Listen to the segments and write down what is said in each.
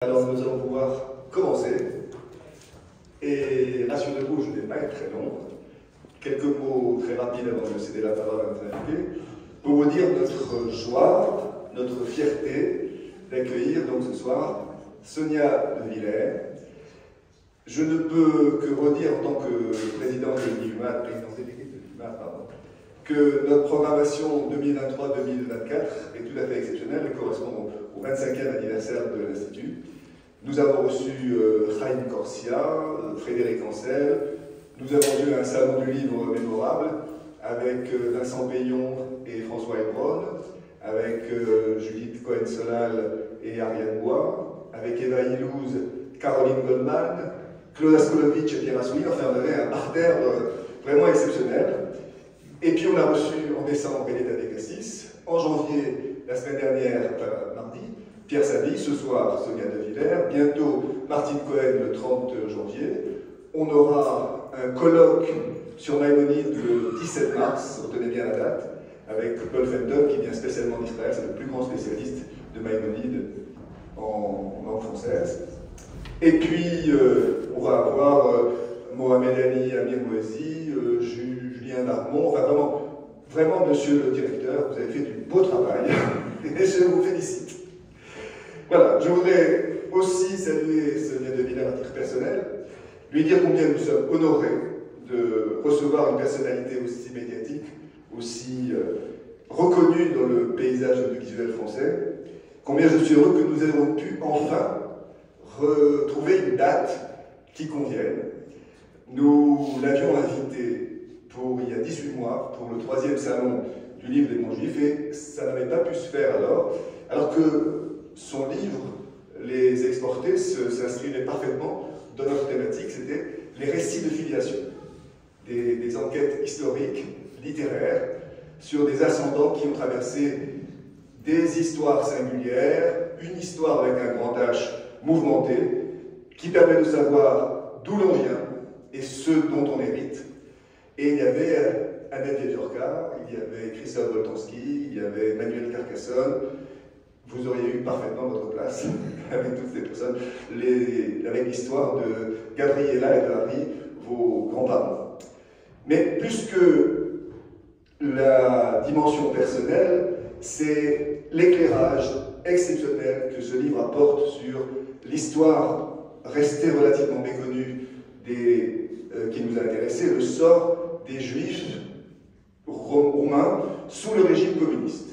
Alors nous allons pouvoir commencer. Et rassurez-vous, je ne vais pas être très long. Quelques mots très rapides avant de céder la parole à notre invité, pour vous dire notre joie, notre fierté d'accueillir donc ce soir Sonia De Villers. Je ne peux que redire en tant que président de l'IUMAT, président délégué de l'IUMAT, que notre programmation 2023-2024 est tout à fait exceptionnelle et correspond au 25e anniversaire de l'Institut. Nous avons reçu Chaim Corsia, Frédéric Ancel, nous avons eu un salon du livre mémorable avec Vincent Payon et François Hébron, avec Judith Cohen-Solal et Ariane Bois, avec Eva Ilouz, Caroline Goldman, Claude Askolovitch et Pierre Assouline. Enfin, on avait un parterre vraiment exceptionnel. Et puis on a reçu en décembre Benedetta De Cassis, en janvier, la semaine dernière, mardi, Pierre Savy, ce soir Sonia De Villers, bientôt Martine Cohen le 30 janvier. On aura un colloque sur Maïmonide le 17 mars, retenez bien la date, avec Paul Fenton qui vient spécialement d'Israël, c'est le plus grand spécialiste de Maïmonide en langue française. Et puis on va avoir Mohamed Ali, Amir Mouezi, Julien Darmon, enfin vraiment, monsieur le directeur, vous avez fait du beau travail et je vous félicite. Voilà, je voudrais aussi saluer Sonia De Villers à titre personnel, lui dire combien nous sommes honorés de recevoir une personnalité aussi médiatique, aussi reconnue dans le paysage audiovisuel français, combien je suis heureux que nous ayons pu enfin retrouver une date qui convienne. Nous l'avions invité il y a 18 mois pour le 3e salon du livre des bons juifs et ça n'avait pas pu se faire alors que son livre, Les Exportés, s'inscrivait parfaitement dans notre thématique, c'était les récits de filiation, des enquêtes historiques, littéraires, sur des ascendants qui ont traversé des histoires singulières, une histoire avec un grand H mouvementé, qui permet de savoir d'où l'on vient et ce dont on hérite. Et il y avait Annette Viedjorka, il y avait Christophe Boltanski, il y avait Manuel Carcassonne. Vous auriez eu parfaitement votre place avec toutes ces personnes, avec l'histoire de Gabriella et de Harry, vos grands-parents. Mais plus que la dimension personnelle, c'est l'éclairage exceptionnel que ce livre apporte sur l'histoire restée relativement méconnue qui nous a intéressés, le sort des Juifs roumains sous le régime communiste.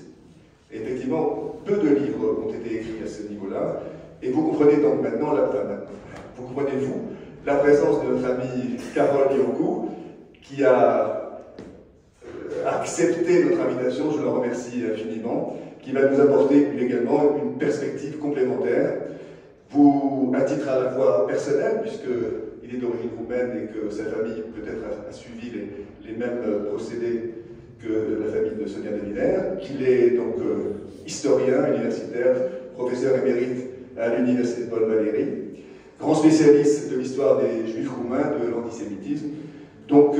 Et effectivement, peu de livres ont été écrits à ce niveau-là, et vous comprenez donc maintenant, vous comprenez-vous, la présence de notre amie Carole Liogou, qui a accepté notre invitation, je le remercie infiniment, qui va nous apporter également une perspective complémentaire, à titre à la fois personnel, puisqu'il est d'origine roumaine et que sa famille peut-être a suivi les mêmes procédés que la famille de Sonia De Villers, qu'il est donc historien, universitaire, professeur émérite à l'université de Paul Valéry, grand spécialiste de l'histoire des Juifs roumains, de l'antisémitisme. Donc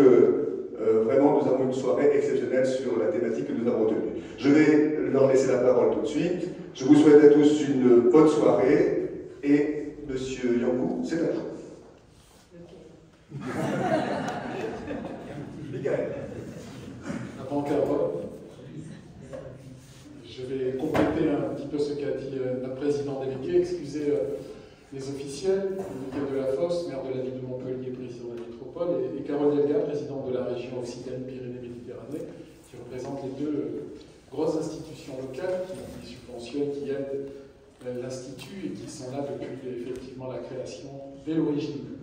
vraiment, nous avons une soirée exceptionnelle sur la thématique que nous avons retenue. Je vais leur laisser la parole tout de suite. Je vous souhaite à tous une bonne soirée et Monsieur Yangou, c'est à vous. Michael. Avant Carole, je vais compléter un petit peu ce qu'a dit notre président délégué, excuser les officiels, Michael Delafosse, maire de la ville de Montpellier, président de la métropole, et Carole Delga, présidente de la région Occitanie-Pyrénées-Méditerranée, qui représente les deux grosses institutions locales qui subventionnent, qui aident l'Institut et qui sont là depuis effectivement la création dès l'origine.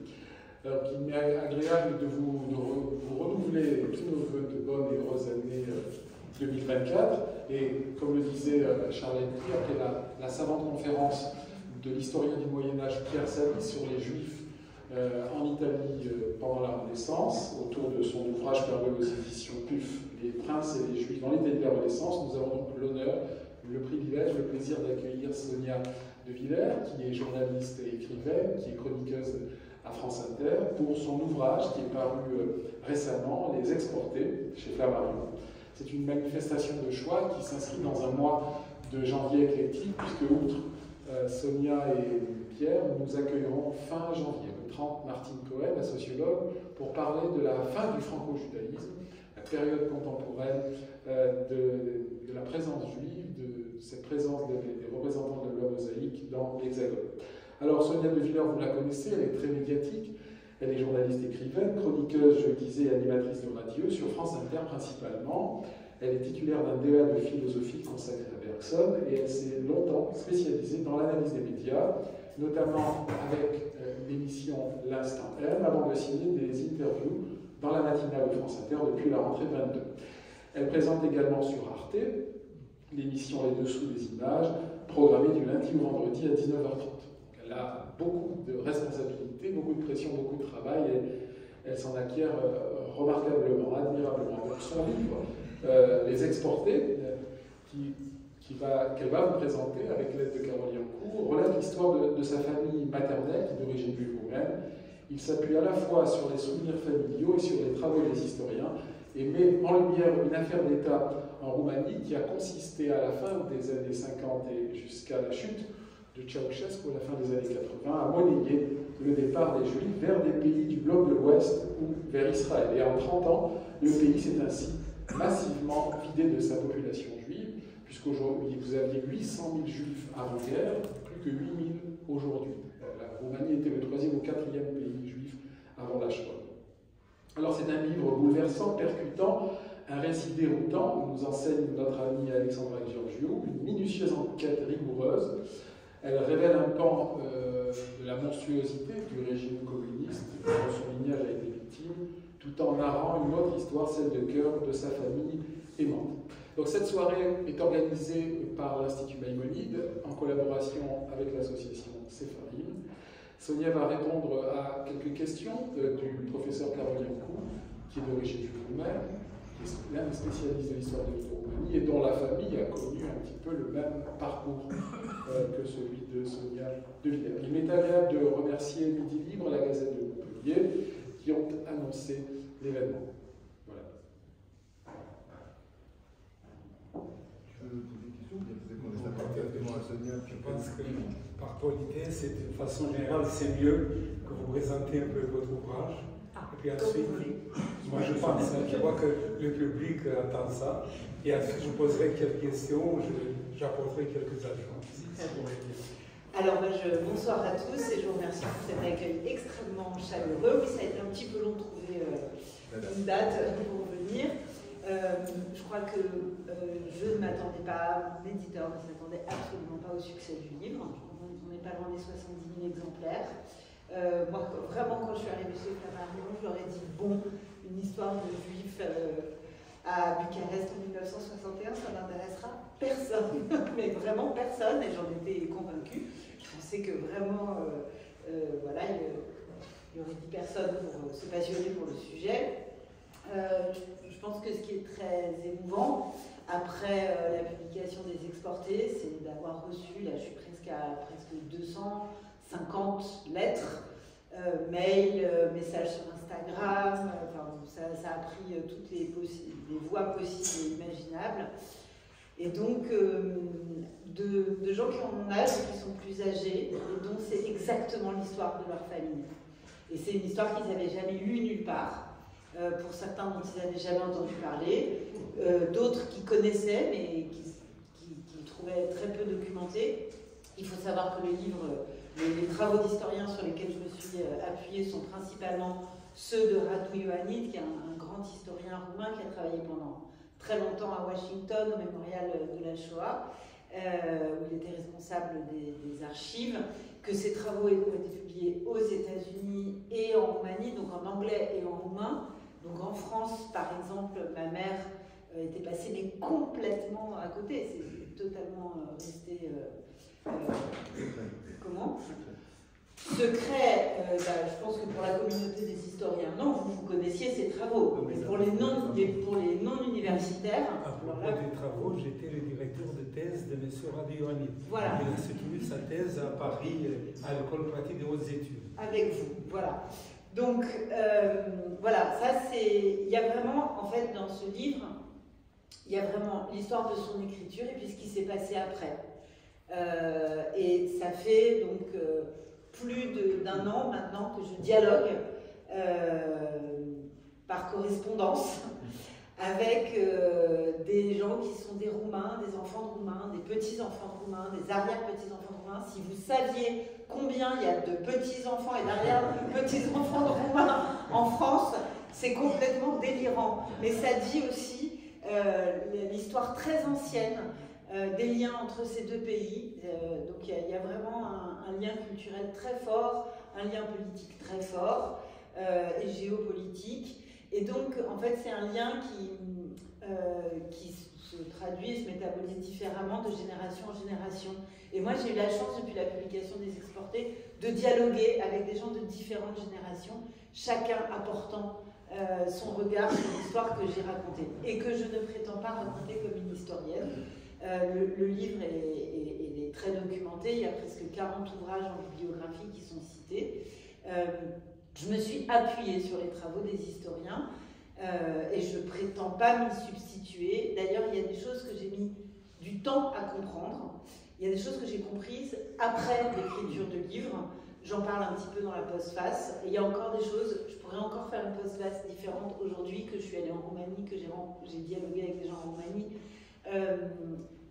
Alors qu'il m'est agréable de vous renouveler tous nos voeux de bonnes et heureuses années 2024. Et comme le disait Charles Henry, après la savante conférence de l'historien du Moyen-Âge Pierre Savy sur les Juifs en Italie pendant la Renaissance, autour de son ouvrage paru aux éditions PUF, Les Princes et les Juifs dans l'Italie de la Renaissance, nous avons donc l'honneur, le privilège, le plaisir d'accueillir Sonia De Villers, qui est journaliste et écrivaine, qui est chroniqueuse à France Inter, pour son ouvrage qui est paru récemment, Les Exportés, chez Flammarion. C'est une manifestation de choix qui s'inscrit dans un mois de janvier éclectique, puisque outre Sonia est Pierre, nous accueillerons fin janvier, le 30, Martine Cohen, la sociologue, pour parler de la fin du franco-judaïsme, la période contemporaine de la présence juive, de cette présence des représentants de la mosaïque dans l'Hexagone. Alors Sonia De Villers, vous la connaissez, elle est très médiatique, elle est journaliste écrivaine, chroniqueuse, je le disais, animatrice de radio, sur France Inter principalement. Elle est titulaire d'un DEA de philosophie consacré à Bergson et elle s'est longtemps spécialisée dans l'analyse des médias, notamment avec l'émission L'Instant M, avant de signer des interviews dans la matinale de France Inter depuis la rentrée 22. Elle présente également sur Arte l'émission Les Dessous des images, programmée du lundi au vendredi à 19h30. Elle a beaucoup de responsabilités, beaucoup de pression, beaucoup de travail et elle s'en acquiert remarquablement, admirablement. Donc son livre, Les Exportés, qu'elle va vous présenter avec l'aide de Carole Yancourt, relate l'histoire de sa famille maternelle, qui est d'origine juive roumaine. Il s'appuie à la fois sur les souvenirs familiaux et sur les travaux des historiens et met en lumière une affaire d'État en Roumanie qui a consisté à la fin des années 50 et jusqu'à la chute de Ceausescu à la fin des années 80 à monnayer le départ des Juifs vers des pays du bloc de l'Ouest ou vers Israël. Et en 30 ans, le pays s'est ainsi massivement vidé de sa population juive, puisqu'aujourd'hui vous aviez 800 000 Juifs avant-guerre, plus que 8 000 aujourd'hui. La Roumanie était le 3e ou 4e pays juif avant la Shoah. Alors c'est un livre bouleversant, percutant, un récit déroutant, nous enseigne notre ami Alexandra Georgiou, une minutieuse enquête rigoureuse. Elle révèle un pan de la monstruosité du régime communiste dont son lignage a été victime, tout en narrant une autre histoire, celle de cœur de sa famille aimante. Donc cette soirée est organisée par l'Institut Maïmonide en collaboration avec l'association Sepharim. Sonia va répondre à quelques questions du professeur Carole Yancourt, qui est d'origine roumaine, qui est l'un des spécialistes de l'histoire de la Roumanie et dont la famille a connu un petit peu le même parcours que celui de Sonia De Villers. Il m'est agréable de remercier Midi Libre, la Gazette de Montpellier, qui ont annoncé l'événement. Voilà. Je peux poser une question ou bien vous répondez directement à Sonia? Je pense que par politesse et de façon générale, c'est mieux que vous présentez un peu votre ouvrage. Et puis ensuite, moi je pense, je vois que le public attend ça. Et ensuite, je poserai quelques questions, j'apporterai quelques ajouts. Alors, bonsoir à tous et je vous remercie pour cet accueil extrêmement chaleureux. Oui, ça a été un petit peu long de trouver une date pour venir. Je crois que je ne m'attendais pas, mon éditeur ne s'attendait absolument pas au succès du livre. On n'est pas loin des 70 000 exemplaires. Moi, vraiment, quand je suis arrivée chez Flammarion, je leur ai dit, bon, une histoire de juifs à Bucarest en 1961, ça n'intéressera personne, mais vraiment personne, et j'en étais convaincue. Je pensais que vraiment, voilà, il y aurait 10 personnes pour se passionner pour le sujet. Je pense que ce qui est très émouvant, après la publication des Exportés, c'est d'avoir reçu, là je suis presque à 250 lettres, mails, messages sur Instagram, ça a pris toutes les voies possibles et imaginables. Et donc, de gens qui ont mon âge, qui sont plus âgés, et dont c'est exactement l'histoire de leur famille. Et c'est une histoire qu'ils n'avaient jamais lue nulle part. Pour certains dont ils n'avaient jamais entendu parler, d'autres qui connaissaient mais qui trouvaient très peu documentés. Il faut savoir que le livre, les travaux d'historiens sur lesquels je me suis appuyée sont principalement ceux de Radu Ioannid, qui est un grand historien roumain qui a travaillé pendant très longtemps à Washington, au mémorial de la Shoah, où il était responsable des archives, que ses travaux ont été publiés aux États-Unis et en Roumanie, donc en anglais et en roumain. Donc en France, par exemple, ma mère était passée mais complètement à côté. C'est totalement resté... comment ? Secret, je pense que pour la communauté des historiens, non, vous connaissiez ces travaux. Mais pour les non-universitaires... À propos des travaux, j'étais le directeur de thèse de M. Radu Ioannid. Voilà. Il a soutenu sa thèse à Paris, à l'École pratique des hautes études. Avec vous, voilà. Donc, voilà, ça c'est... Il y a vraiment, en fait, dans ce livre, il y a vraiment l'histoire de son écriture et puis ce qui s'est passé après. Et ça fait donc plus d'un an maintenant que je dialogue par correspondance avec des gens qui sont des Roumains, des enfants de Roumains, des petits-enfants de Roumains, des arrière-petits-enfants de Roumains. Si vous saviez combien il y a de petits-enfants et d'arrière-petits-enfants de Roumains en France, c'est complètement délirant. Mais ça dit aussi l'histoire très ancienne des liens entre ces deux pays. Donc il y a vraiment un lien culturel très fort, un lien politique très fort et géopolitique. Et donc, en fait, c'est un lien qui se traduit, se métabolise différemment de génération en génération. Et moi, j'ai eu la chance, depuis la publication des Exportés, de dialoguer avec des gens de différentes générations, chacun apportant son regard sur l'histoire que j'ai racontée, et que je ne prétends pas raconter comme une historienne. Le livre est très documenté, il y a presque 40 ouvrages en bibliographie qui sont cités. Je me suis appuyée sur les travaux des historiens et je ne prétends pas m'y substituer. D'ailleurs, il y a des choses que j'ai mis du temps à comprendre. Il y a des choses que j'ai comprises après l'écriture de livres. J'en parle un petit peu dans la postface. Et il y a encore des choses, je pourrais encore faire une postface différente aujourd'hui, que je suis allée en Roumanie, que j'ai dialogué avec des gens en Roumanie.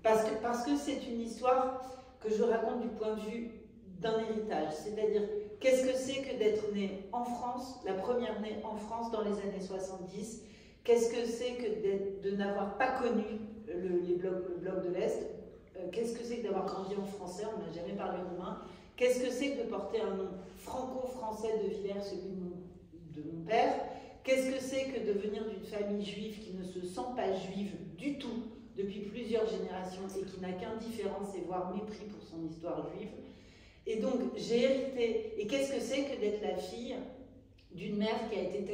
Parce que c'est une histoire que je raconte du point de vue d'un héritage. C'est-à-dire, qu'est-ce que c'est que d'être née en France, la première née en France dans les années 70? Qu'est-ce que c'est que de n'avoir pas connu le bloc de l'Est? Qu'est-ce que c'est que d'avoir grandi en français? On n'a jamais parlé roumain. Qu'est-ce que c'est que de porter un nom franco-français de Villers, celui de mon père? Qu'est-ce que c'est que de venir d'une famille juive qui ne se sent pas juive du tout depuis plusieurs générations et qui n'a qu'indifférence et voire mépris pour son histoire juive? Et donc, j'ai hérité. Et qu'est-ce que c'est que d'être la fille d'une mère qui a été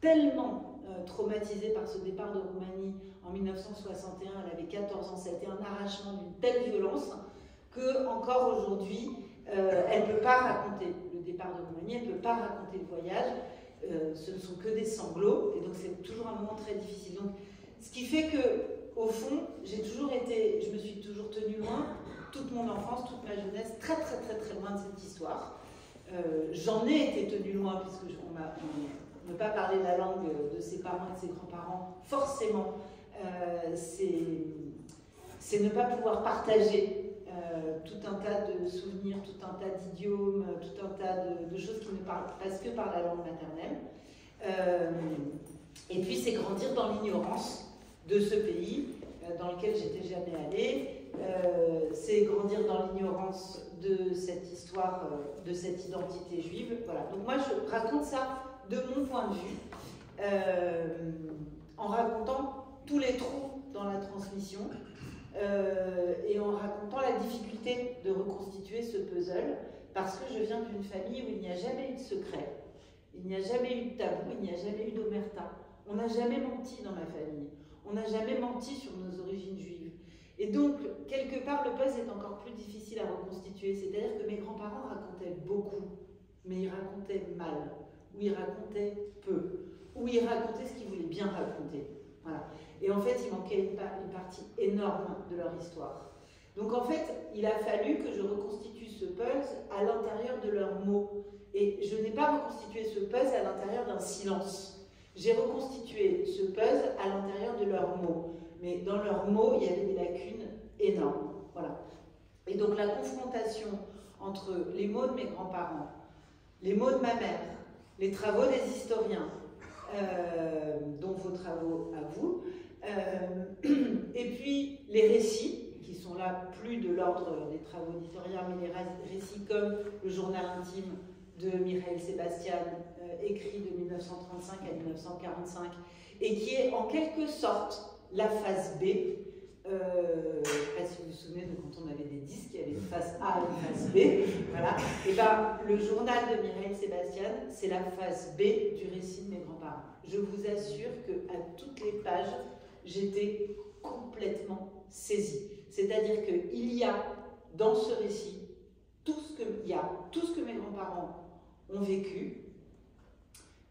tellement traumatisée par ce départ de Roumanie en 1961, elle avait 14 ans, ça a été un arrachement d'une telle violence que encore aujourd'hui, elle ne peut pas raconter le départ de Roumanie, elle ne peut pas raconter le voyage, ce ne sont que des sanglots, et donc c'est toujours un moment très difficile. Donc, ce qui fait que, au fond, je me suis toujours tenue loin, toute mon enfance, toute ma jeunesse, très loin de cette histoire. J'en ai été tenue loin, puisque ne pas parler la langue de ses parents et de ses grands-parents, forcément, c'est ne pas pouvoir partager tout un tas de souvenirs, tout un tas d'idiomes, tout un tas de choses qui ne passent que par la langue maternelle. Et puis c'est grandir dans l'ignorance de ce pays dans lequel j'étais jamais allée. C'est grandir dans l'ignorance de cette histoire, de cette identité juive. Voilà. Donc moi je raconte ça de mon point de vue, en racontant tous les trous dans la transmission, et en racontant la difficulté de reconstituer ce puzzle, parce que je viens d'une famille où il n'y a jamais eu de secret, il n'y a jamais eu de tabou, il n'y a jamais eu d'omerta. On n'a jamais menti dans ma famille, on n'a jamais menti sur nos origines juives. Et donc, quelque part, le puzzle est encore plus difficile à reconstituer, c'est-à-dire que mes grands-parents racontaient beaucoup, mais ils racontaient mal, ou ils racontaient peu, ou ils racontaient ce qu'ils voulaient bien raconter. Voilà. Et en fait, il manquait une partie énorme de leur histoire. Donc en fait, il a fallu que je reconstitue ce puzzle à l'intérieur de leurs mots. Et je n'ai pas reconstitué ce puzzle à l'intérieur d'un silence. J'ai reconstitué ce puzzle à l'intérieur de leurs mots. Mais dans leurs mots, il y avait des lacunes énormes. Voilà. Et donc la confrontation entre les mots de mes grands-parents, les mots de ma mère, les travaux des historiens, dont vos travaux à vous, et puis les récits, qui sont là plus de l'ordre des travaux d'historiens, mais les récits comme le journal intime de Mireille Sébastian, écrit de 1935 à 1945, et qui est en quelque sorte la phase B. Je ne sais pas si vous vous souvenez de quand on avait des disques, il y avait une phase A et une phase B. Voilà. Et ben, le journal de Mireille Sébastian, c'est la phase B du récit de mes grands-parents. Je vous assure qu'à toutes les pages, j'étais complètement saisie. C'est-à-dire qu'il y a dans ce récit tout ce que mes grands-parents ont vécu.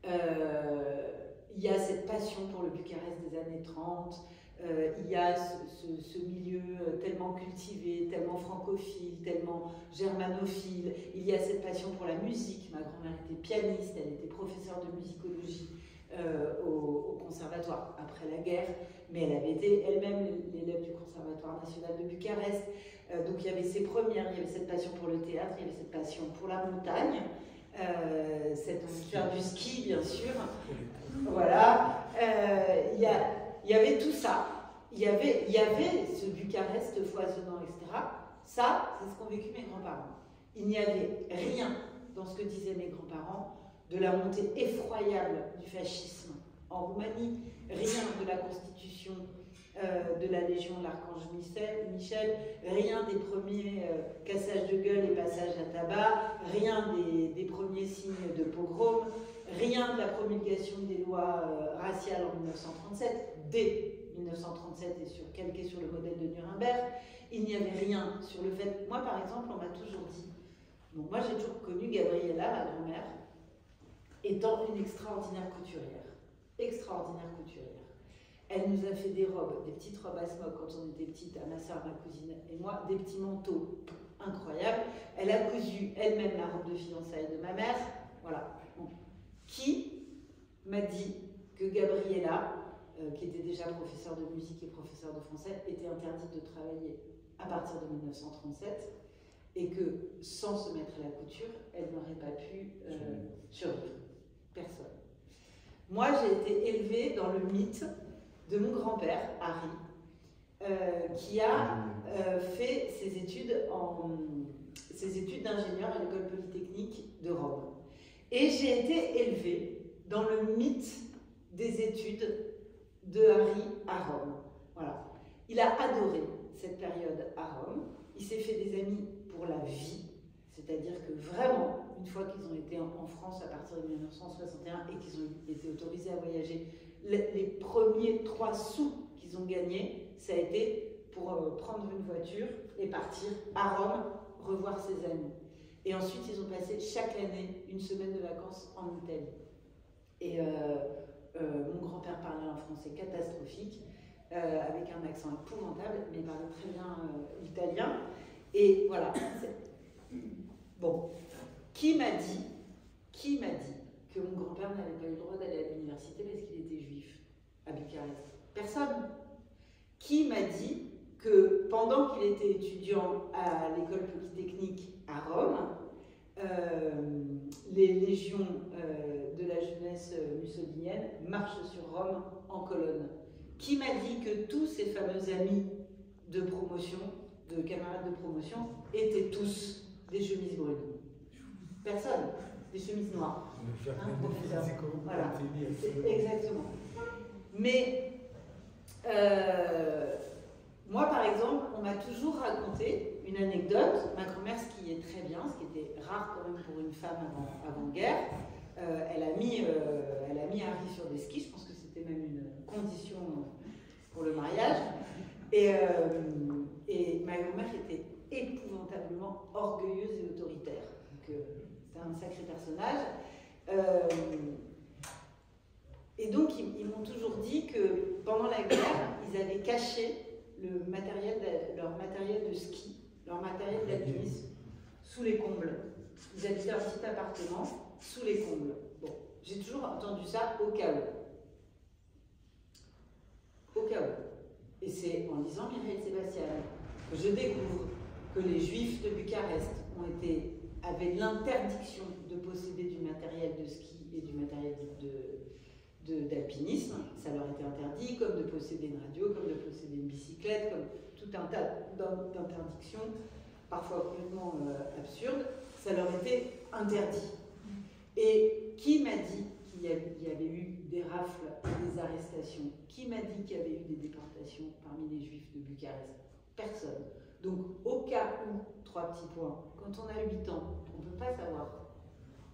Il y a cette passion pour le Bucarest des années 30, Il y a ce milieu tellement cultivé, tellement francophile, tellement germanophile. Il y a cette passion pour la musique. Ma grand-mère était pianiste, elle était professeure de musicologie au conservatoire après la guerre, mais elle avait été elle-même l'élève du Conservatoire national de Bucarest. Donc il y avait ses premières, il y avait cette passion pour le théâtre, il y avait cette passion pour la montagne, cette envie de faire du ski, bien sûr. Voilà. Il y avait tout ça. Il y avait ce Bucarest foisonnant, etc. Ça, c'est ce qu'ont vécu mes grands-parents. Il n'y avait rien dans ce que disaient mes grands-parents de la montée effroyable du fascisme en Roumanie, rien de la constitution de la Légion de l'Archange Michel, rien des premiers cassages de gueule et passages à tabac, rien des premiers signes de pogrom, rien de la promulgation des lois raciales en 1937, dès 1937 et calqué sur le modèle de Nuremberg. Il n'y avait rien sur le fait... Moi, par exemple, on m'a toujours dit... Donc, moi, j'ai toujours connu Gabriella, ma grand-mère, étant une extraordinaire couturière. Extraordinaire couturière. Elle nous a fait des robes, des petites robes à smock quand on était petite, à ma soeur, ma cousine et moi, des petits manteaux incroyables. Elle a cousu elle-même la robe de fiançailles de ma mère. Voilà. Bon. Qui m'a dit que Gabriella, qui était déjà professeure de musique et professeure de français, était interdite de travailler à partir de 1937 et que sans se mettre à la couture, elle n'aurait pas pu survivre. Personne. Moi, j'ai été élevée dans le mythe de mon grand-père, Harry, qui a fait ses études d'ingénieur à l'école polytechnique de Rome. Et j'ai été élevée dans le mythe des études de Harry à Rome. Voilà. Il a adoré cette période à Rome. Il s'est fait des amis pour la vie. C'est-à-dire que vraiment, une fois qu'ils ont été en France à partir de 1961 et qu'ils ont été autorisés à voyager, les premiers 3 sous qu'ils ont gagnés, ça a été pour prendre une voiture et partir à Rome, revoir ses amis. Et ensuite, ils ont passé chaque année une semaine de vacances en Italie. Et mon grand-père parlait un français catastrophique, avec un accent épouvantable, mais il parlait très bien l'italien. Et voilà. Bon. Qui m'a dit que mon grand-père n'avait pas eu le droit d'aller à l'université parce qu'il était juif à Bucarest? Personne. Qui m'a dit que pendant qu'il était étudiant à l'école polytechnique à Rome, les légions de la jeunesse mussolinienne marchent sur Rome en colonne? Qui m'a dit que tous ces fameux amis de promotion, de camarades de promotion, étaient tous des chemises brunes? Personne. Des chemises noires. Voilà. Exactement. Mais moi, par exemple, on m'a toujours raconté une anecdote. Ma grand-mère, ce qui est très bien, ce qui était rare quand même pour une femme avant-guerre, elle a mis Harry sur des skis. Je pense que c'était même une condition pour le mariage. Et ma grand-mère était épouvantablement orgueilleuse et autoritaire. Donc, c'est un sacré personnage. Et donc, ils m'ont toujours dit que pendant la guerre, ils avaient caché leur matériel de ski, leur matériel d'alpinisme, sous les combles. Ils habitaient un petit appartement sous les combles. Bon, j'ai toujours entendu ça au cas où. Au cas où. Et c'est en lisant Mireille Sébastien que je découvre que les Juifs de Bucarest avaient l'interdiction de posséder du matériel de ski et du matériel d'alpinisme. Ça leur était interdit, comme de posséder une radio, comme de posséder une bicyclette, comme tout un tas d'interdictions, parfois complètement absurdes. Ça leur était interdit. Et qui m'a dit qu'il y avait eu des rafles et des arrestations? Qui m'a dit qu'il y avait eu des déportations parmi les Juifs de Bucarest? Personne. Donc, au cas où, 3 petits points, quand on a 8 ans, on ne peut pas savoir.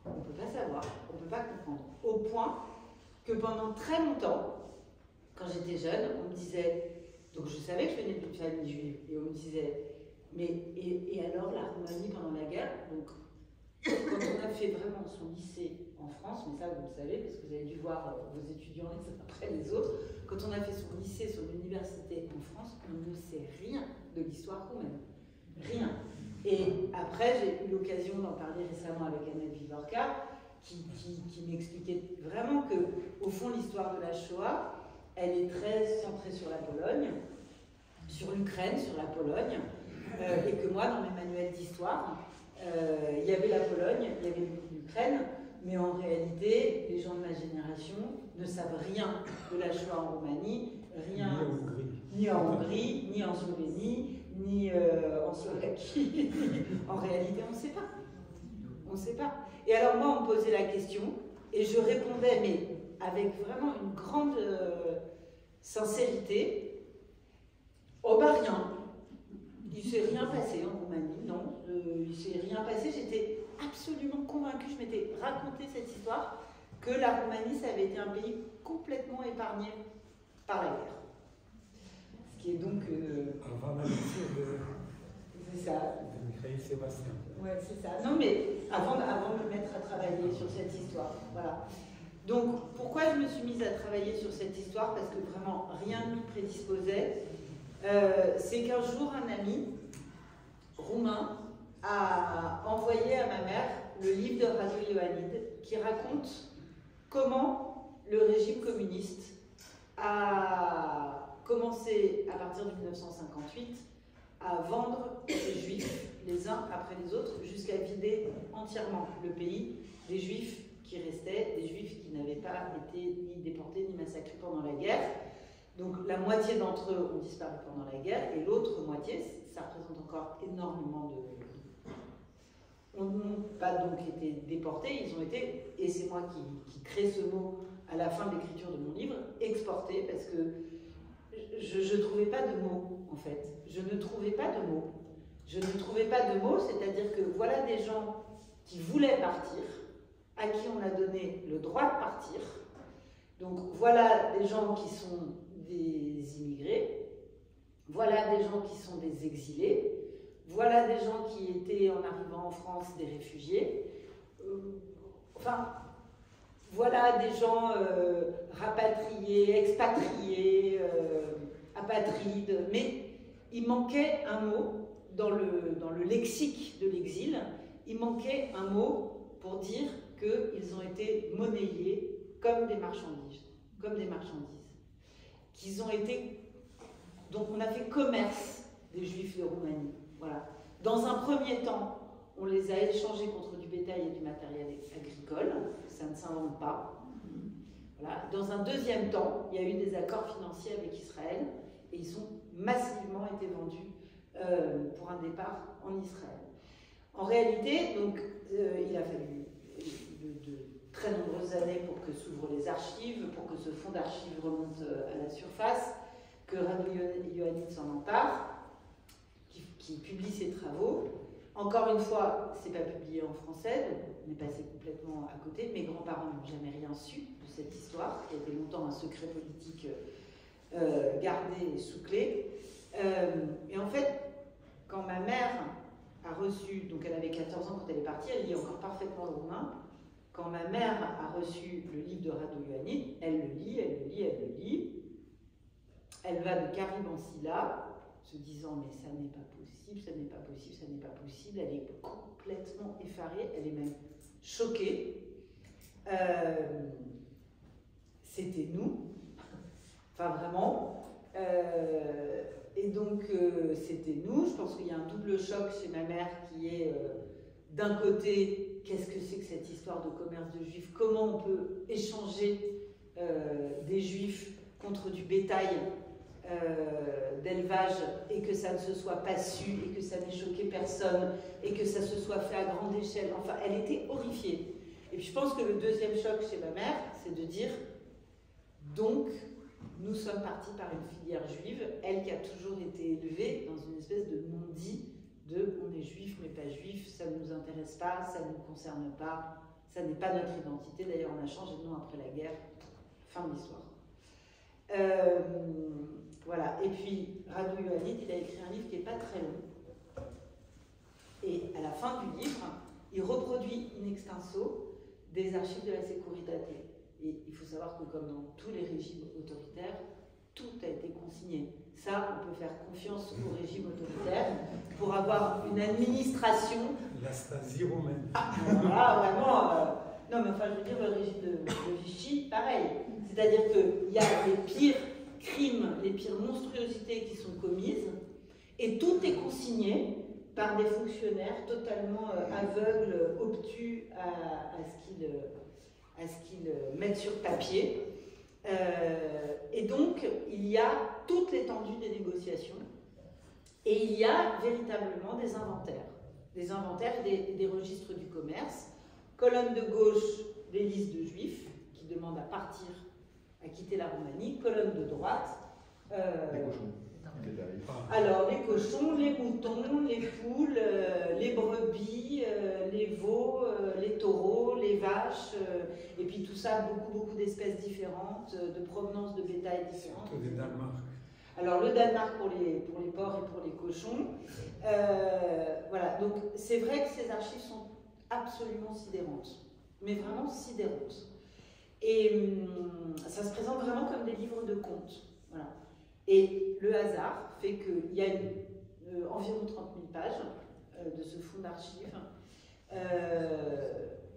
On ne peut pas savoir, on ne peut pas comprendre. Au point que pendant très longtemps, quand j'étais jeune, on me disait, donc je savais que je venais d'une famille juive, et on me disait, mais et alors la Roumanie pendant la guerre, donc quand on a fait vraiment son lycée en France, mais ça vous le savez parce que vous avez dû voir vos étudiants les uns après les autres, quand on a fait son lycée, son université en France, on ne sait rien de l'histoire roumaine. Rien. Et après, j'ai eu l'occasion d'en parler récemment avec Annette Vivorka, qui m'expliquait vraiment que, au fond, l'histoire de la Shoah, elle est très centrée sur la Pologne, sur l'Ukraine, sur la Pologne, et que moi, dans mes manuels d'histoire, il y avait la Pologne, il y avait l'Ukraine, mais en réalité, les gens de ma génération ne savent rien de la Shoah en Roumanie, rien, ni en Hongrie, ni en Slovénie, ni en Slovaquie. En réalité, on ne sait pas. On ne sait pas. Et alors moi, on me posait la question, et je répondais, mais avec vraiment une grande sincérité, oh bah rien. Il ne s'est rien passé en Roumanie, non. Il ne s'est rien passé. J'étais absolument convaincue, je m'étais raconté cette histoire, que la Roumanie, ça avait été un pays complètement épargné par la guerre. Ce qui est donc... Avant la lecture c'est ça. de Mikhail Sébastien. Ouais, c'est ça. Non, mais avant de me mettre à travailler sur cette histoire, voilà. Donc, pourquoi je me suis mise à travailler sur cette histoire? Parce que vraiment, rien ne m'y prédisposait. C'est qu'un jour, un ami roumain a envoyé à ma mère le livre de Radu Ioannid qui raconte comment le régime communiste a commencé, à partir de 1958, à vendre les juifs les uns après les autres jusqu'à vider entièrement le pays des juifs qui restaient, des juifs qui n'avaient pas été ni déportés ni massacrés pendant la guerre. Donc la moitié d'entre eux ont disparu pendant la guerre et l'autre moitié, ça représente encore énormément de... n'ont pas donc été déportés, ils ont été, et c'est moi qui crée ce mot à la fin de l'écriture de mon livre, exportés, parce que je ne trouvais pas de mots, en fait. Je ne trouvais pas de mots. Je ne trouvais pas de mots, c'est-à-dire que voilà des gens qui voulaient partir, à qui on a donné le droit de partir. Donc voilà des gens qui sont des immigrés, voilà des gens qui sont des exilés, voilà des gens qui étaient, en arrivant en France, des réfugiés. Enfin, voilà des gens rapatriés, expatriés, apatrides. Mais il manquait un mot dans le lexique de l'exil. Il manquait un mot pour dire qu'ils ont été monnayés comme des marchandises. Qu'ils ont été... Donc on a fait commerce des Juifs de Roumanie. Voilà. Dans un premier temps, on les a échangés contre du bétail et du matériel agricole. Ça ne s'invente pas. Voilà. Dans un deuxième temps, il y a eu des accords financiers avec Israël et ils ont massivement été vendus pour un départ en Israël. En réalité, donc, il a fallu de très nombreuses années pour que s'ouvrent les archives, pour que ce fonds d'archives remonte à la surface, que Radu Ioannid s'en empare, qui publie ses travaux. Encore une fois, ce n'est pas publié en français, donc on est passé complètement à côté. Mes grands-parents n'ont jamais rien su de cette histoire, qui a été longtemps un secret politique gardé sous clé. Et en fait, quand ma mère a reçu, donc elle avait 14 ans quand elle est partie, elle lit encore parfaitement le roumain. Quand ma mère a reçu le livre de Radu Ioannid, elle le lit. Elle va de Karim en Silla, se disant mais ça n'est pas possible. Elle est complètement effarée, elle est même choquée. C'était nous, enfin vraiment. Et donc c'était nous. Je pense qu'il y a un double choc chez ma mère qui est d'un côté, qu'est-ce que c'est que cette histoire de commerce de juifs? Comment on peut échanger des juifs contre du bétail d'élevage et que ça ne se soit pas su et que ça n'ait choqué personne et que ça se soit fait à grande échelle. Enfin, elle était horrifiée. Et puis je pense que le deuxième choc chez ma mère, c'est de dire donc nous sommes partis par une filière juive, elle qui a toujours été élevée dans une espèce de non-dit de on est juif mais pas juif, ça ne nous intéresse pas, ça ne nous concerne pas, ça n'est pas notre identité. D'ailleurs, on a changé de nom après la guerre. Fin de l'histoire. Voilà. Et puis, Radu Ioannid, il a écrit un livre qui n'est pas très long. Et à la fin du livre, il reproduit in extenso des archives de la Securitate. Et il faut savoir que comme dans tous les régimes autoritaires, tout a été consigné. Ça, on peut faire confiance au régime autoritaire pour avoir une administration. La Stasi romaine. Voilà, vraiment. Non, mais enfin, je veux dire, le régime de Vichy, pareil. C'est-à-dire qu'il y a les pires crimes, les pires monstruosités qui sont commises, et tout est consigné par des fonctionnaires totalement aveugles, obtus à ce qu'ils mettent sur papier. Et donc, il y a toute l'étendue des négociations, et il y a véritablement des inventaires des registres du commerce. Colonne de gauche, les listes de juifs qui demandent à quitter la Roumanie. Colonne de droite, Les cochons. alors les cochons, les moutons, les poules, les brebis, les veaux, les taureaux, les vaches, et puis tout ça, beaucoup d'espèces différentes, de provenance de bétail différentes. Surtout du Danemark. Alors le Danemark pour les porcs et pour les cochons. Voilà, donc c'est vrai que ces archives sont absolument sidérantes, mais vraiment sidérantes. Et ça se présente vraiment comme des livres de contes. Voilà. Et le hasard fait qu'il y a environ 30 000 pages de ce fonds d'archives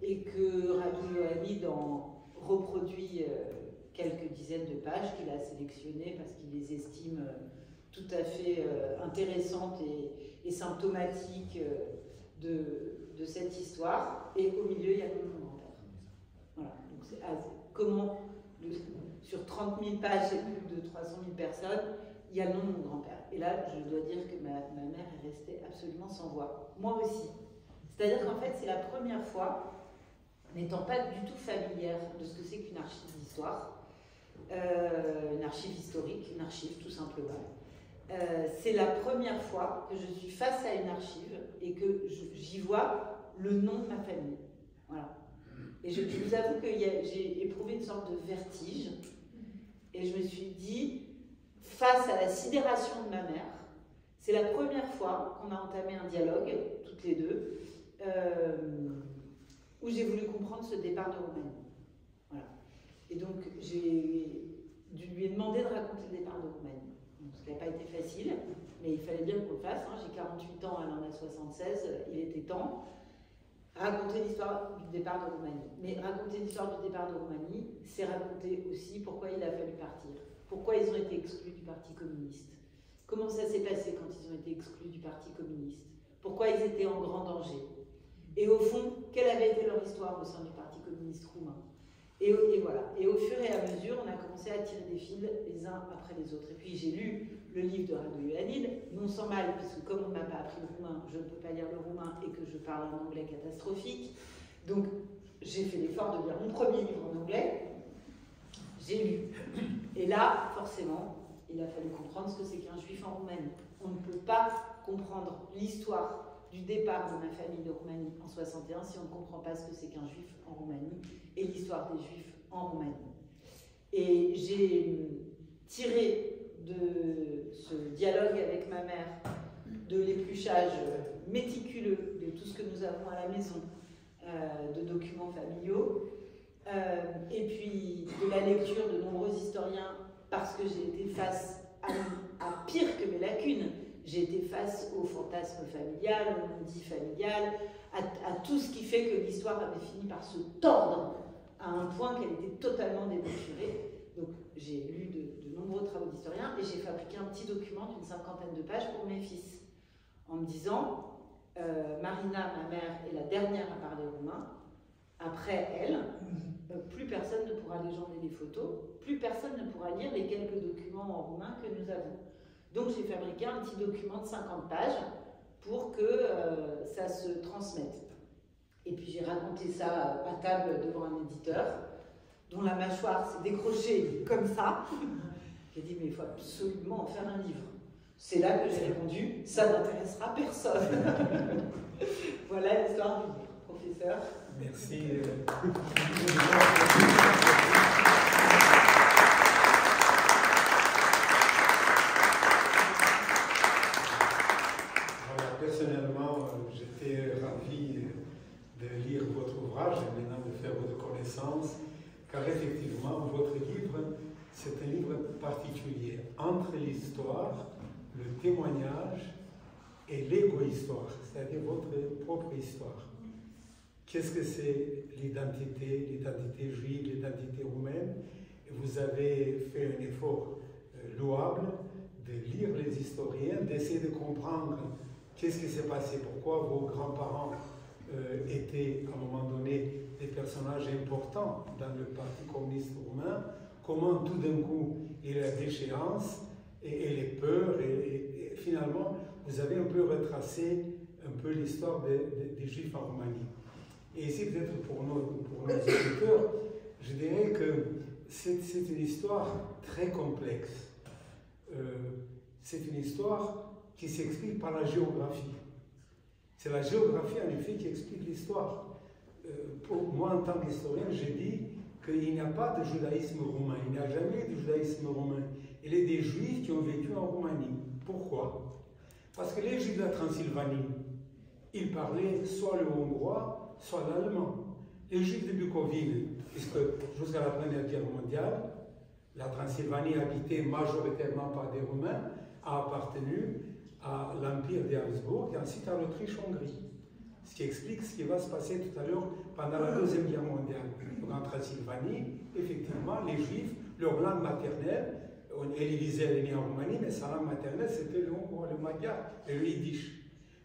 et que Radio Hamid en reproduit quelques dizaines de pages qu'il a sélectionnées parce qu'il les estime tout à fait intéressantes et symptomatiques de cette histoire. Et au milieu, il y a mon grand-père. Voilà. Donc c'est comment, sur 30 000 pages et plus de 300 000 personnes, il y a le nom de mon grand-père. Et là, je dois dire que ma mère est restée absolument sans voix. Moi aussi. C'est-à-dire qu'en fait, c'est la première fois, n'étant pas du tout familière de ce que c'est qu'une archive d'histoire, une archive historique, une archive tout simplement, c'est la première fois que je suis face à une archive et que j'y vois le nom de ma famille. Voilà. Et je vous avoue que j'ai éprouvé une sorte de vertige et je me suis dit, face à la sidération de ma mère, c'est la première fois qu'on a entamé un dialogue, toutes les deux, où j'ai voulu comprendre ce départ de Roumanie. Voilà. Et donc, j'ai dû lui demander de raconter le départ de Roumanie. Ce qui n'a pas été facile, mais il fallait bien qu'on le fasse. Hein. J'ai 48 ans, elle en a 76, il était temps. Raconter l'histoire du départ de Roumanie. Mais raconter l'histoire du départ de Roumanie, c'est raconter aussi pourquoi il a fallu partir. Pourquoi ils ont été exclus du Parti communiste. Comment ça s'est passé quand ils ont été exclus du Parti communiste. Pourquoi ils étaient en grand danger. Et au fond, quelle avait été leur histoire au sein du Parti communiste roumain. Et voilà. Et au fur et à mesure, on a commencé à tirer des fils les uns après les autres. Et puis j'ai lu le livre de Radu Ioannid, non sans mal, puisque comme on ne m'a pas appris le roumain, je ne peux pas lire le roumain et que je parle un anglais catastrophique. Donc j'ai fait l'effort de lire mon premier livre en anglais. J'ai lu. Et là, forcément, il a fallu comprendre ce que c'est qu'un juif en Roumanie. On ne peut pas comprendre l'histoire du départ de ma famille de Roumanie en 61 si on ne comprend pas ce que c'est qu'un juif en Roumanie et l'histoire des juifs en Roumanie. Et j'ai tiré de ce dialogue avec ma mère, de l'épluchage méticuleux de tout ce que nous avons à la maison, de documents familiaux, et puis de la lecture de nombreux historiens, parce que j'ai été face à pire que mes lacunes. J'ai été face au fantasme familial, au non-dit familial, à tout ce qui fait que l'histoire avait fini par se tordre à un point qu'elle était totalement dénaturée. Donc j'ai lu de nombreux travaux d'historiens et j'ai fabriqué un petit document d'une 50aine de pages pour mes fils, en me disant, Marina, ma mère, est la dernière à parler roumain. Après elle, plus personne ne pourra légender les photos, plus personne ne pourra lire les quelques documents en roumain que nous avons. Donc j'ai fabriqué un petit document de 50 pages pour que ça se transmette. Et puis j'ai raconté ça à table devant un éditeur, dont la mâchoire s'est décrochée comme ça. J'ai dit, mais il faut absolument en faire un livre. C'est là que j'ai répondu, ça n'intéressera personne. Voilà l'histoire du livre, professeur. Merci. Voilà, personnellement, j'étais ravi ouvrage et maintenant de faire votre connaissance, car effectivement, votre livre, c'est un livre particulier entre l'histoire, le témoignage et l'égo-histoire, c'est-à-dire votre propre histoire. Qu'est-ce que c'est l'identité juive, l'identité roumaine? Et vous avez fait un effort louable de lire les historiens, d'essayer de comprendre qu'est-ce qui s'est passé, pourquoi vos grands-parents étaient à un moment donné des personnages importants dans le Parti communiste roumain, comment tout d'un coup il y a la déchéance et les peurs, et finalement vous avez un peu retracé un peu l'histoire des Juifs en Roumanie. Et ici, peut-être pour nos auditeurs, je dirais que c'est une histoire très complexe. C'est une histoire qui s'explique par la géographie. C'est la géographie, en effet, qui explique l'histoire. Pour moi, en tant qu'historien, j'ai dit qu'il n'y a pas de judaïsme roumain. Il n'y a jamais de judaïsme roumain. Il y a des juifs qui ont vécu en Roumanie. Pourquoi? Parce que les juifs de la Transylvanie, ils parlaient soit le hongrois, soit l'allemand. Les juifs de Bucovine, puisque jusqu'à la Première Guerre mondiale, la Transylvanie, habitée majoritairement par des Roumains, a appartenu à l'Empire des Habsbourg et ensuite à l'Autriche-Hongrie. Ce qui explique ce qui va se passer tout à l'heure pendant la Deuxième Guerre mondiale. Donc en Transylvanie, effectivement, les Juifs, leur langue maternelle, Elie Wiesel est né en Roumanie, mais sa langue maternelle, c'était le hongrois, le magyar et le yiddish.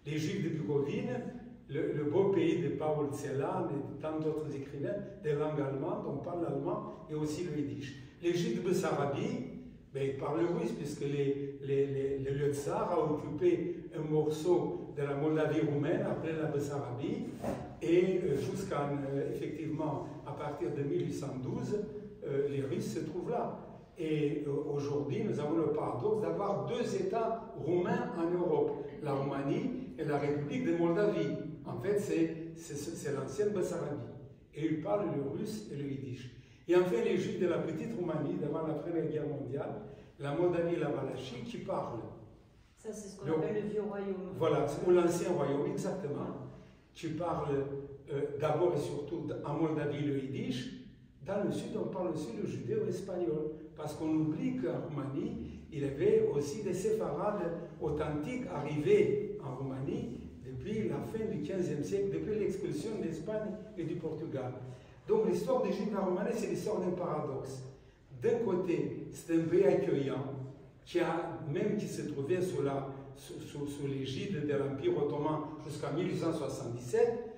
Les Juifs de Bucovine, le beau pays de Paul Celan et tant d'autres écrivains, des langues allemandes, on parle l'allemand et aussi le yiddish. Les Juifs de Bessarabie, ben, ils parlent russe, puisque le tsar a occupé un morceau de la Moldavie roumaine, appelé la Bessarabie, et jusqu'à, effectivement, à partir de 1812, les Russes se trouvent là. Et aujourd'hui, nous avons le paradoxe d'avoir deux États roumains en Europe, la Roumanie et la République de Moldavie. En fait, c'est l'ancienne Bessarabie. Et ils parlent le russe et le yiddish. Et enfin, les Juifs de la petite Roumanie, devant la Première Guerre mondiale, la Moldavie et la Valachie, qui parlent. Ça, c'est ce qu'on appelle le vieux royaume. Voilà, ou l'ancien royaume, exactement. Qui parle d'abord et surtout en Moldavie le yiddish. Dans le sud, on parle aussi le judéo-espagnol. Parce qu'on oublie qu'en Roumanie, il y avait aussi des séfarades authentiques arrivés en Roumanie depuis la fin du XVe siècle, depuis l'expulsion d'Espagne et du Portugal. Donc l'histoire des Juifs en Roumanie, c'est l'histoire d'un paradoxe. D'un côté, c'est un pays accueillant, qui se trouvait sous l'égide de l'Empire ottoman jusqu'à 1877.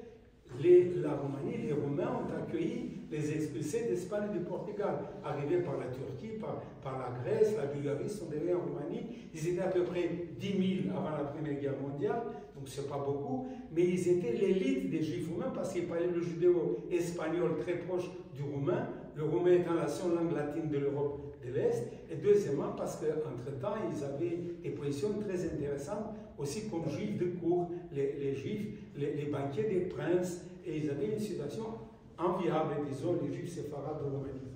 La Roumanie, les Roumains ont accueilli les expulsés d'Espagne et du Portugal, arrivés par la Turquie, par la Grèce, la Bulgarie, sont arrivés en Roumanie. Ils étaient à peu près 10 000 avant la Première Guerre mondiale, donc c'est pas beaucoup, mais ils étaient l'élite des Juifs roumains parce qu'ils parlaient le judéo-espagnol très proche du roumain, le roumain étant la seule langue latine de l'Europe de l'Est, et deuxièmement parce qu'entre-temps, ils avaient des positions très intéressantes, aussi comme juifs de cour, les juifs, les banquiers des princes, et ils avaient une situation enviable, disons, les juifs séfarades de Roumanie.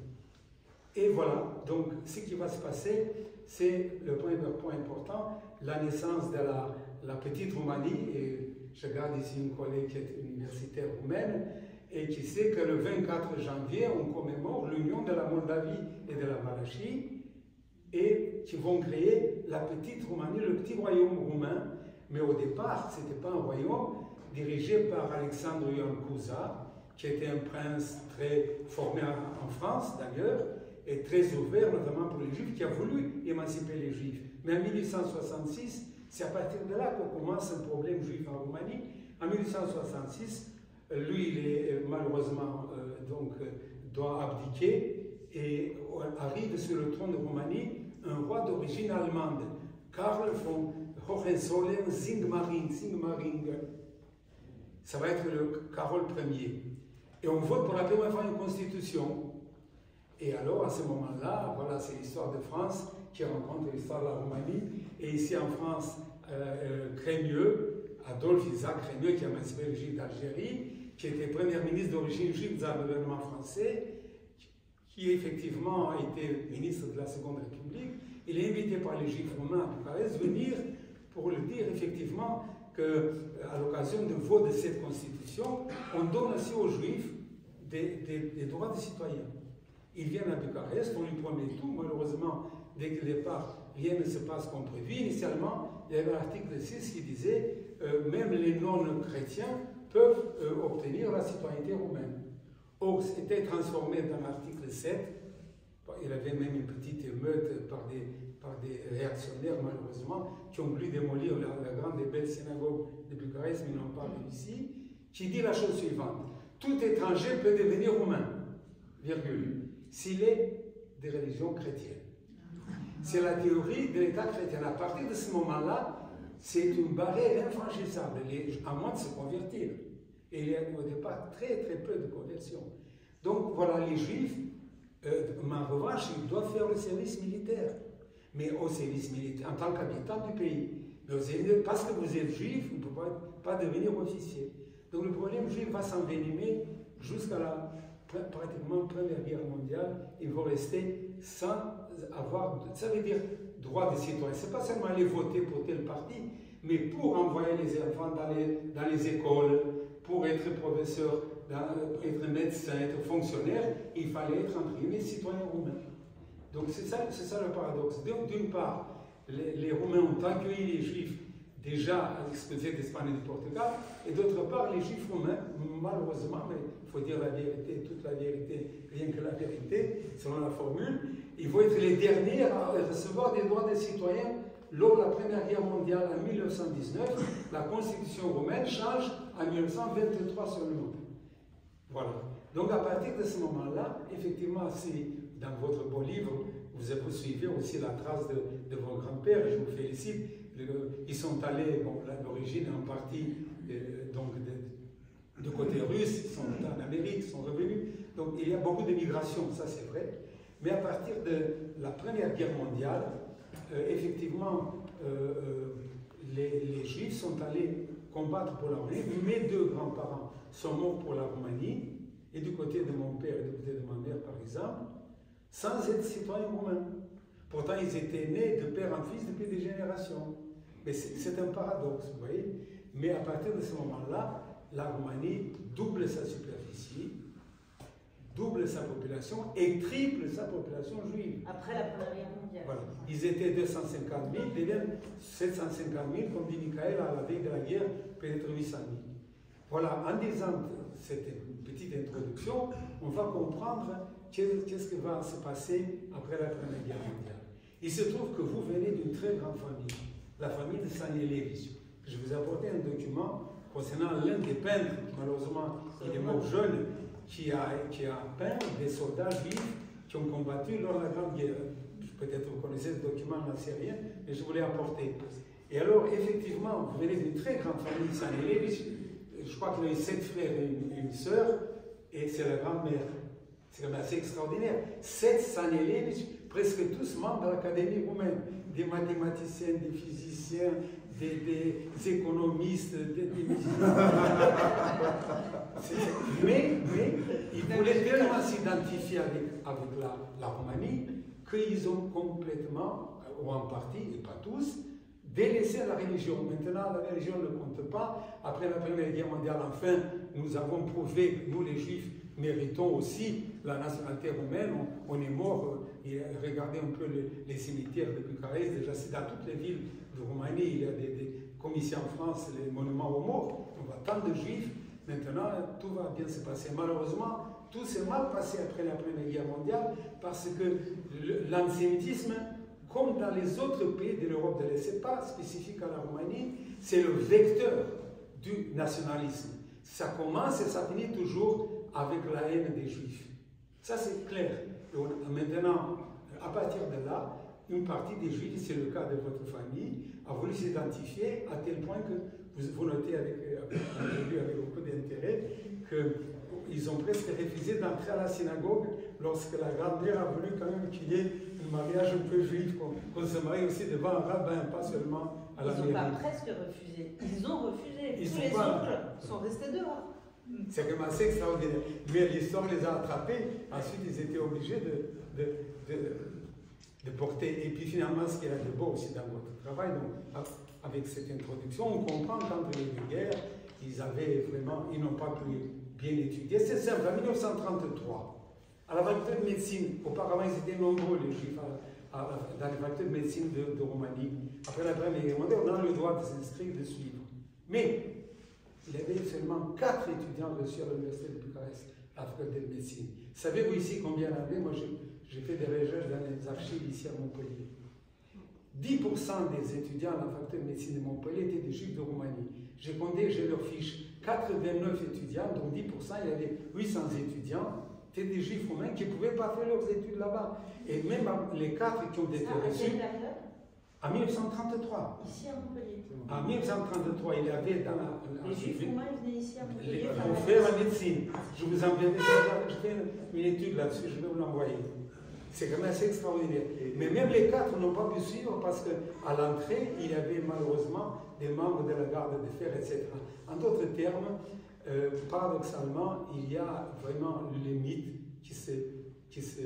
Et voilà, donc ce qui va se passer, c'est le premier point important, la naissance de la petite Roumanie, et je garde ici une collègue qui est universitaire roumaine, et qui sait que le 24 janvier, on commémore l'union de la Moldavie et de la Valachie, et qui vont créer la petite Roumanie, le petit royaume roumain. Mais au départ, ce n'était pas un royaume dirigé par Alexandre Ioan Cuza, qui était un prince très formé en France d'ailleurs, et très ouvert notamment pour les Juifs, qui a voulu émanciper les Juifs. Mais en 1866, c'est à partir de là qu'on commence un problème juif en Roumanie. En 1866, lui, il est malheureusement doit abdiquer et arrive sur le trône de Roumanie un roi d'origine allemande, Karl von Hohenzollern-Sigmaringen. Ça va être le Carole Ier. Et on vote pour la première fois une constitution. Et alors, à ce moment-là, voilà, c'est l'histoire de France qui rencontre l'histoire de la Roumanie. Et ici en France, Crémieux, Adolphe Isaac Crémieux, qui a émancipé le Juif d'Algérie, qui était premier ministre d'origine juive dans le gouvernement français, qui effectivement a été ministre de la Seconde République. Il est invité par les Juifs romains à Bucarest venir pour le dire effectivement qu'à l'occasion du vote de cette constitution, on donne aussi aux Juifs des droits de citoyens. Ils viennent à Bucarest, on lui promet tout. Malheureusement, dès que départ, rien ne se passe comme prévu. Initialement, il y avait l'article 6 qui disait même les non-chrétiens peuvent obtenir la citoyenneté roumaine. Or, c'était transformé dans l'article 7. Il y avait même une petite émeute par des réactionnaires, malheureusement, qui ont voulu démolir la grande et belle synagogue de Bucarest, mais n'ont pas réussi, qui dit la chose suivante. Tout étranger peut devenir roumain, virgule, s'il est de religion chrétienne. C'est la théorie de l'État chrétien. À partir de ce moment-là, c'est une barrière infranchissable, à moins de se convertir. Et il y a au départ très très peu de conversion. Donc voilà, les Juifs, en revanche, ils doivent faire le service militaire. Mais au service militaire, en tant qu'habitant du pays. Mais parce que vous êtes Juif, vous ne pouvez pas devenir officier. Donc le problème juif va s'envenimer jusqu'à la pratiquement Première Guerre mondiale. Ils vont rester sans avoir, ça veut dire droit de citoyen. Ce n'est pas seulement aller voter pour tel parti, mais pour envoyer les enfants dans les écoles, pour être professeur, être médecin, être fonctionnaire, il fallait être entre guillemets citoyen roumain. Donc c'est ça le paradoxe. D'une part, les Roumains ont accueilli les Juifs déjà expulsés d'Espagne et du Portugal, et d'autre part, les Juifs roumains, malheureusement, mais il faut dire la vérité, toute la vérité, rien que la vérité, selon la formule, ils vont être les derniers à recevoir des droits des citoyens. Lors de la Première Guerre mondiale en 1919, la constitution roumaine change en 1923 seulement. Voilà. Donc à partir de ce moment-là, effectivement, si dans votre beau livre, vous suivez aussi la trace de vos grands-pères, je vous félicite. Ils sont allés, bon, l'origine en partie donc de côté russe, ils sont en Amérique, ils sont revenus. Donc il y a beaucoup de migration, ça c'est vrai. Mais à partir de la Première Guerre mondiale, effectivement, les Juifs sont allés combattre pour la Roumanie. Mes deux grands-parents sont morts pour la Roumanie, et du côté de mon père et du côté de ma mère, par exemple, sans être citoyens roumains. Pourtant, ils étaient nés de père en fils depuis des générations. Mais c'est un paradoxe, vous voyez. Mais à partir de ce moment-là, la Roumanie double sa superficie, double sa population et triple sa population juive. Après la Première Guerre mondiale. Voilà. Ils étaient 250 000, ils deviennent 750 000, comme dit Michael, à la veille de la guerre, peut-être 800 000. Voilà, en disant cette petite introduction, on va comprendre qu'est-ce qui va se passer après la Première Guerre mondiale. Il se trouve que vous venez d'une très grande famille, la famille de Stanilevich. Je vous ai apporté un document concernant l'un des peintres, malheureusement il est mort jeune, qui a peint des soldats juifs qui ont combattu lors de la Grande Guerre. Peut-être vous connaissez ce document, je n'en sais rien, mais je voulais apporter. Et alors, effectivement, vous venez d'une très grande famille, Stanilevich. Je crois qu'il a eu 7 frères et une sœur, et c'est la grand-mère. C'est quand même assez extraordinaire. 7 Stanilevich, presque tous membres de l'Académie roumaine. Des mathématiciens, des physiciens, des économistes, des musiciens. Mais ils voulaient tellement s'identifier avec la Roumanie qu'ils ont complètement, ou en partie, et pas tous, délaissé la religion. Maintenant, la religion ne compte pas. Après la Première Guerre mondiale, enfin, nous avons prouvé que nous, les Juifs, méritons aussi la nationalité roumaine. On est mort. Regardez un peu les cimetières de Bucarest. Déjà, c'est dans toutes les villes de Roumanie. Il y a comme ici en France, les monuments aux morts. On voit tant de Juifs. Maintenant, tout va bien se passer. Malheureusement, tout s'est mal passé après la Première Guerre mondiale parce que l'antisémitisme, comme dans les autres pays de l'Europe de l'Est, ce n'est pas spécifique à la Roumanie, c'est le vecteur du nationalisme. Ça commence et ça finit toujours avec la haine des Juifs. Ça, c'est clair. Donc, maintenant, à partir de là, une partie des Juifs, c'est le cas de votre famille, a voulu s'identifier à tel point que vous notez avec beaucoup d'intérêt qu'ils ont presque refusé d'entrer à la synagogue lorsque la grand-mère a voulu quand même qu'il y ait un mariage un peu juif, qu'on se marie aussi devant un rabbin, pas seulement à la mairie. Ils n'ont pas presque refusé, ils ont refusé. Tous les oncles sont restés dehors. C'est quand même assez extraordinaire. Mais l'histoire les a attrapés. Ensuite, ils étaient obligés de porter. Et puis finalement, ce qu'il y a de beau aussi dans votre travail, donc, avec cette introduction, on comprend qu'entre les deux guerres, ils n'ont pas pu bien étudier. C'est simple, en 1933, à la faculté de médecine, auparavant ils étaient nombreux les juifs dans la faculté de médecine de Roumanie. Après la Première Guerre mondiale, on a le droit de s'inscrire, de suivre. Mais il y avait seulement 4 étudiants reçus à l'université de Bucarest, à la faculté de médecine. Savez-vous ici combien il y en avait? Moi, j'ai fait des recherches dans les archives ici à Montpellier. 10% des étudiants à la faculté de médecine de Montpellier étaient des juifs de Roumanie. J'ai compté, j'ai leur fiche, 89 étudiants, donc 10%, il y avait 800 étudiants, étaient des juifs roumains qui ne pouvaient pas faire leurs études là-bas. Et même les 4 qui ont été reçus, en 1933. Ici à Montpellier. En 1933, il y avait dans les juifs roumains venaient ici à Montpellier. Pour faire la médecine. Je vous enverrai, je fais une étude là-dessus, je vais vous l'envoyer. C'est quand même assez extraordinaire. Mais même les 4 n'ont pas pu suivre parce qu'à l'entrée, il y avait malheureusement des membres de la garde de fer, etc. En d'autres termes, paradoxalement, il y a vraiment les mythes qui se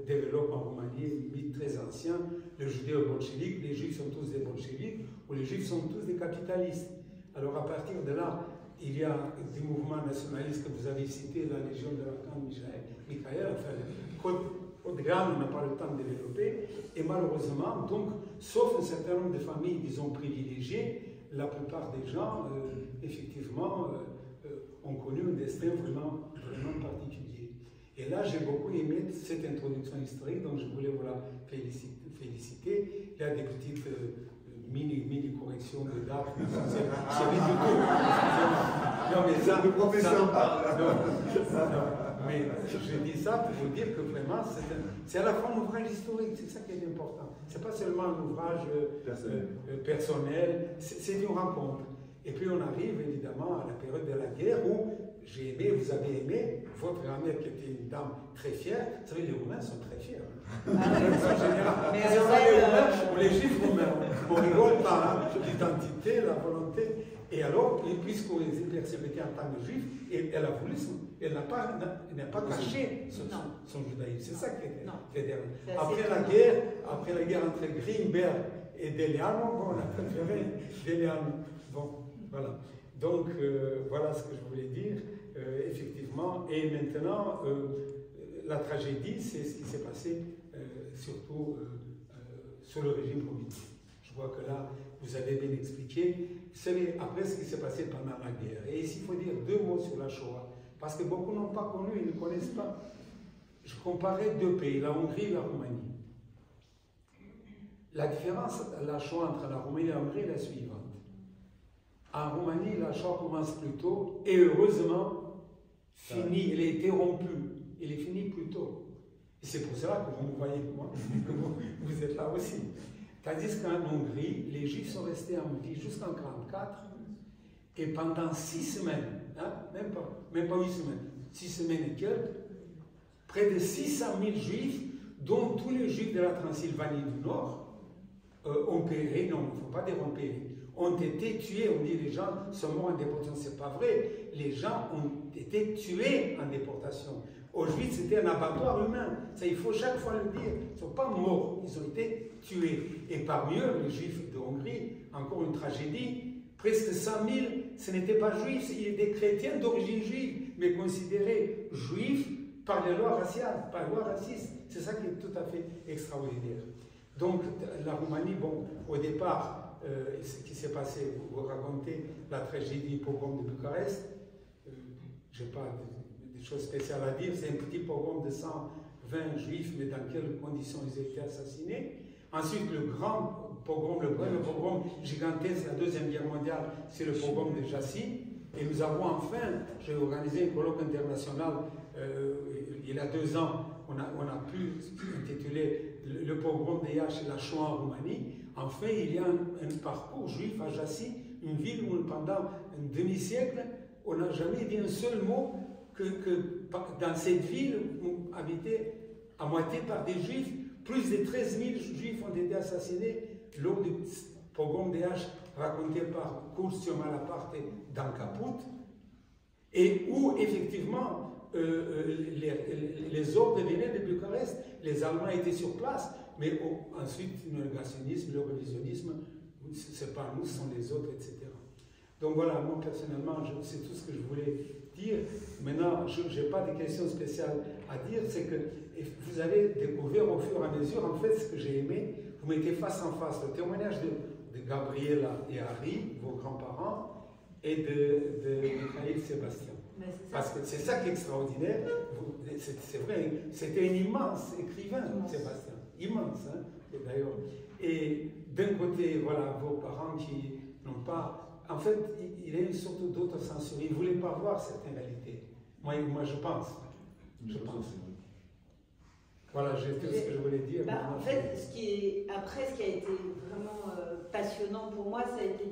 développent en Roumanie, un mythe très ancien, le judéo-bolchevique, les juifs sont tous des bolcheviques, ou les juifs sont tous des capitalistes. Alors à partir de là, il y a des mouvements nationalistes que vous avez cités, la Légion de l'Archange Michael, enfin, Haut-de-Gamme, on n'a pas le temps de développer, et malheureusement, donc, sauf un certain nombre de familles, disons, privilégiées, la plupart des gens, effectivement, ont connu un destin vraiment particulier. Et là, j'ai beaucoup aimé cette introduction historique, donc je voulais vous la féliciter. Il y a des petites mini-corrections de date, c'est ridicule. Non, mais ça, le professeur parle. Mais je dis ça pour vous dire que vraiment, c'est à la fois un ouvrage historique, c'est ça qui est important. Ce n'est pas seulement un ouvrage personnel, c'est une rencontre. Et puis on arrive évidemment à la période de la guerre où j'ai aimé, vous avez aimé, votre grand-mère qui était une dame très fière. Vous savez, les Roumains sont très fiers. En général, c'est pas les Roumains ou les Juifs roumains. On rigole par l'identité, la volonté. Et alors, puisqu'on les persécutait en tant que Juifs, elle a voulu, elle n'a pas caché son judaïsme. C'est ça qui est derrière. Après la guerre entre Grimberg et Deleanu, bon, on a préféré Deleanu. Bon, voilà. Donc, voilà ce que je voulais dire, effectivement. Et maintenant, la tragédie, c'est ce qui s'est passé, surtout sous le régime communiste. Je vois que là, vous avez bien expliqué. Vous savez, après ce qui s'est passé pendant la guerre, et ici, il faut dire 2 mots sur la Shoah, parce que beaucoup n'ont pas connu, ils ne connaissent pas. Je comparais 2 pays, la Hongrie et la Roumanie. La différence, la Shoah entre la Roumanie et la Hongrie est la suivante. En Roumanie, la Shoah commence plus tôt, et heureusement, fini, elle a été rompue. Elle est finie plus tôt. Et c'est pour cela que vous me voyez, moi, que vous êtes là aussi. Tandis qu'en Hongrie, les Juifs sont restés en vie jusqu'en 1944, et pendant 6 semaines, hein, même pas 8 semaines, 6 semaines et quelques, près de 600 000 Juifs, dont tous les Juifs de la Transylvanie du Nord, ont péri, non, il ne faut pas dire ont péri, ont été tués. On dit les gens sont morts en déportation, c'est pas vrai. Les gens ont été tués en déportation. Auschwitz, c'était un abattoir humain. Ça, il faut chaque fois le dire. Ils ne sont pas morts, ils ont été tués. Et parmi eux, les Juifs de Hongrie, encore une tragédie, presque 100 000, ce n'étaient pas Juifs, il y a des chrétiens d'origine juive, mais considérés Juifs par les lois raciales, par les lois racistes. C'est ça qui est tout à fait extraordinaire. Donc, la Roumanie, bon, au départ, ce qui s'est passé, vous racontez la tragédie du pogrom de Bucarest. Je n'ai pas des choses spéciales à dire. C'est un petit pogrom de 120 Juifs, mais dans quelles conditions ils étaient assassinés. Ensuite, le grand pogrom, le pogrom gigantesque, la Deuxième Guerre mondiale, c'est le pogrom de Jassy. Et nous avons enfin, j'ai organisé un colloque international il y a 2 ans, on a pu intituler le pogrom de Iași et la Shoah en Roumanie. Enfin, il y a un parcours juif à Jassy, une ville où pendant un demi-siècle, on n'a jamais dit un seul mot que dans cette ville où habitaient à moitié par des Juifs, plus de 13 000 Juifs ont été assassinés lors du pogrom de Iași raconté par Curzio Malaparte dans Caput, et où effectivement les ordres venaient de Bucarest, les Allemands étaient sur place, mais ensuite le négationnisme, le révisionnisme c'est pas nous, ce sont les autres, etc. Donc voilà, moi personnellement, c'est tout ce que je voulais dire. Maintenant, je n'ai pas de questions spéciales à dire, c'est que vous allez découvrir au fur et à mesure, en fait, ce que j'ai aimé, vous mettez face en face le témoignage de Gabriela et Harry, vos grands-parents, et de Michael Sébastien. Parce que c'est ça qui est extraordinaire. C'est vrai, c'était un immense écrivain, Sébastien. Immense, hein, d'ailleurs. Et d'un côté, voilà, vos parents qui n'ont pas... En fait, il a une sorte d'autocensure. Il ne voulait pas voir certaines réalités. Moi je pense. Je pense. Voilà, j'ai tout ce que je voulais dire. En fait, ce qui a été vraiment passionnant pour moi, ça a été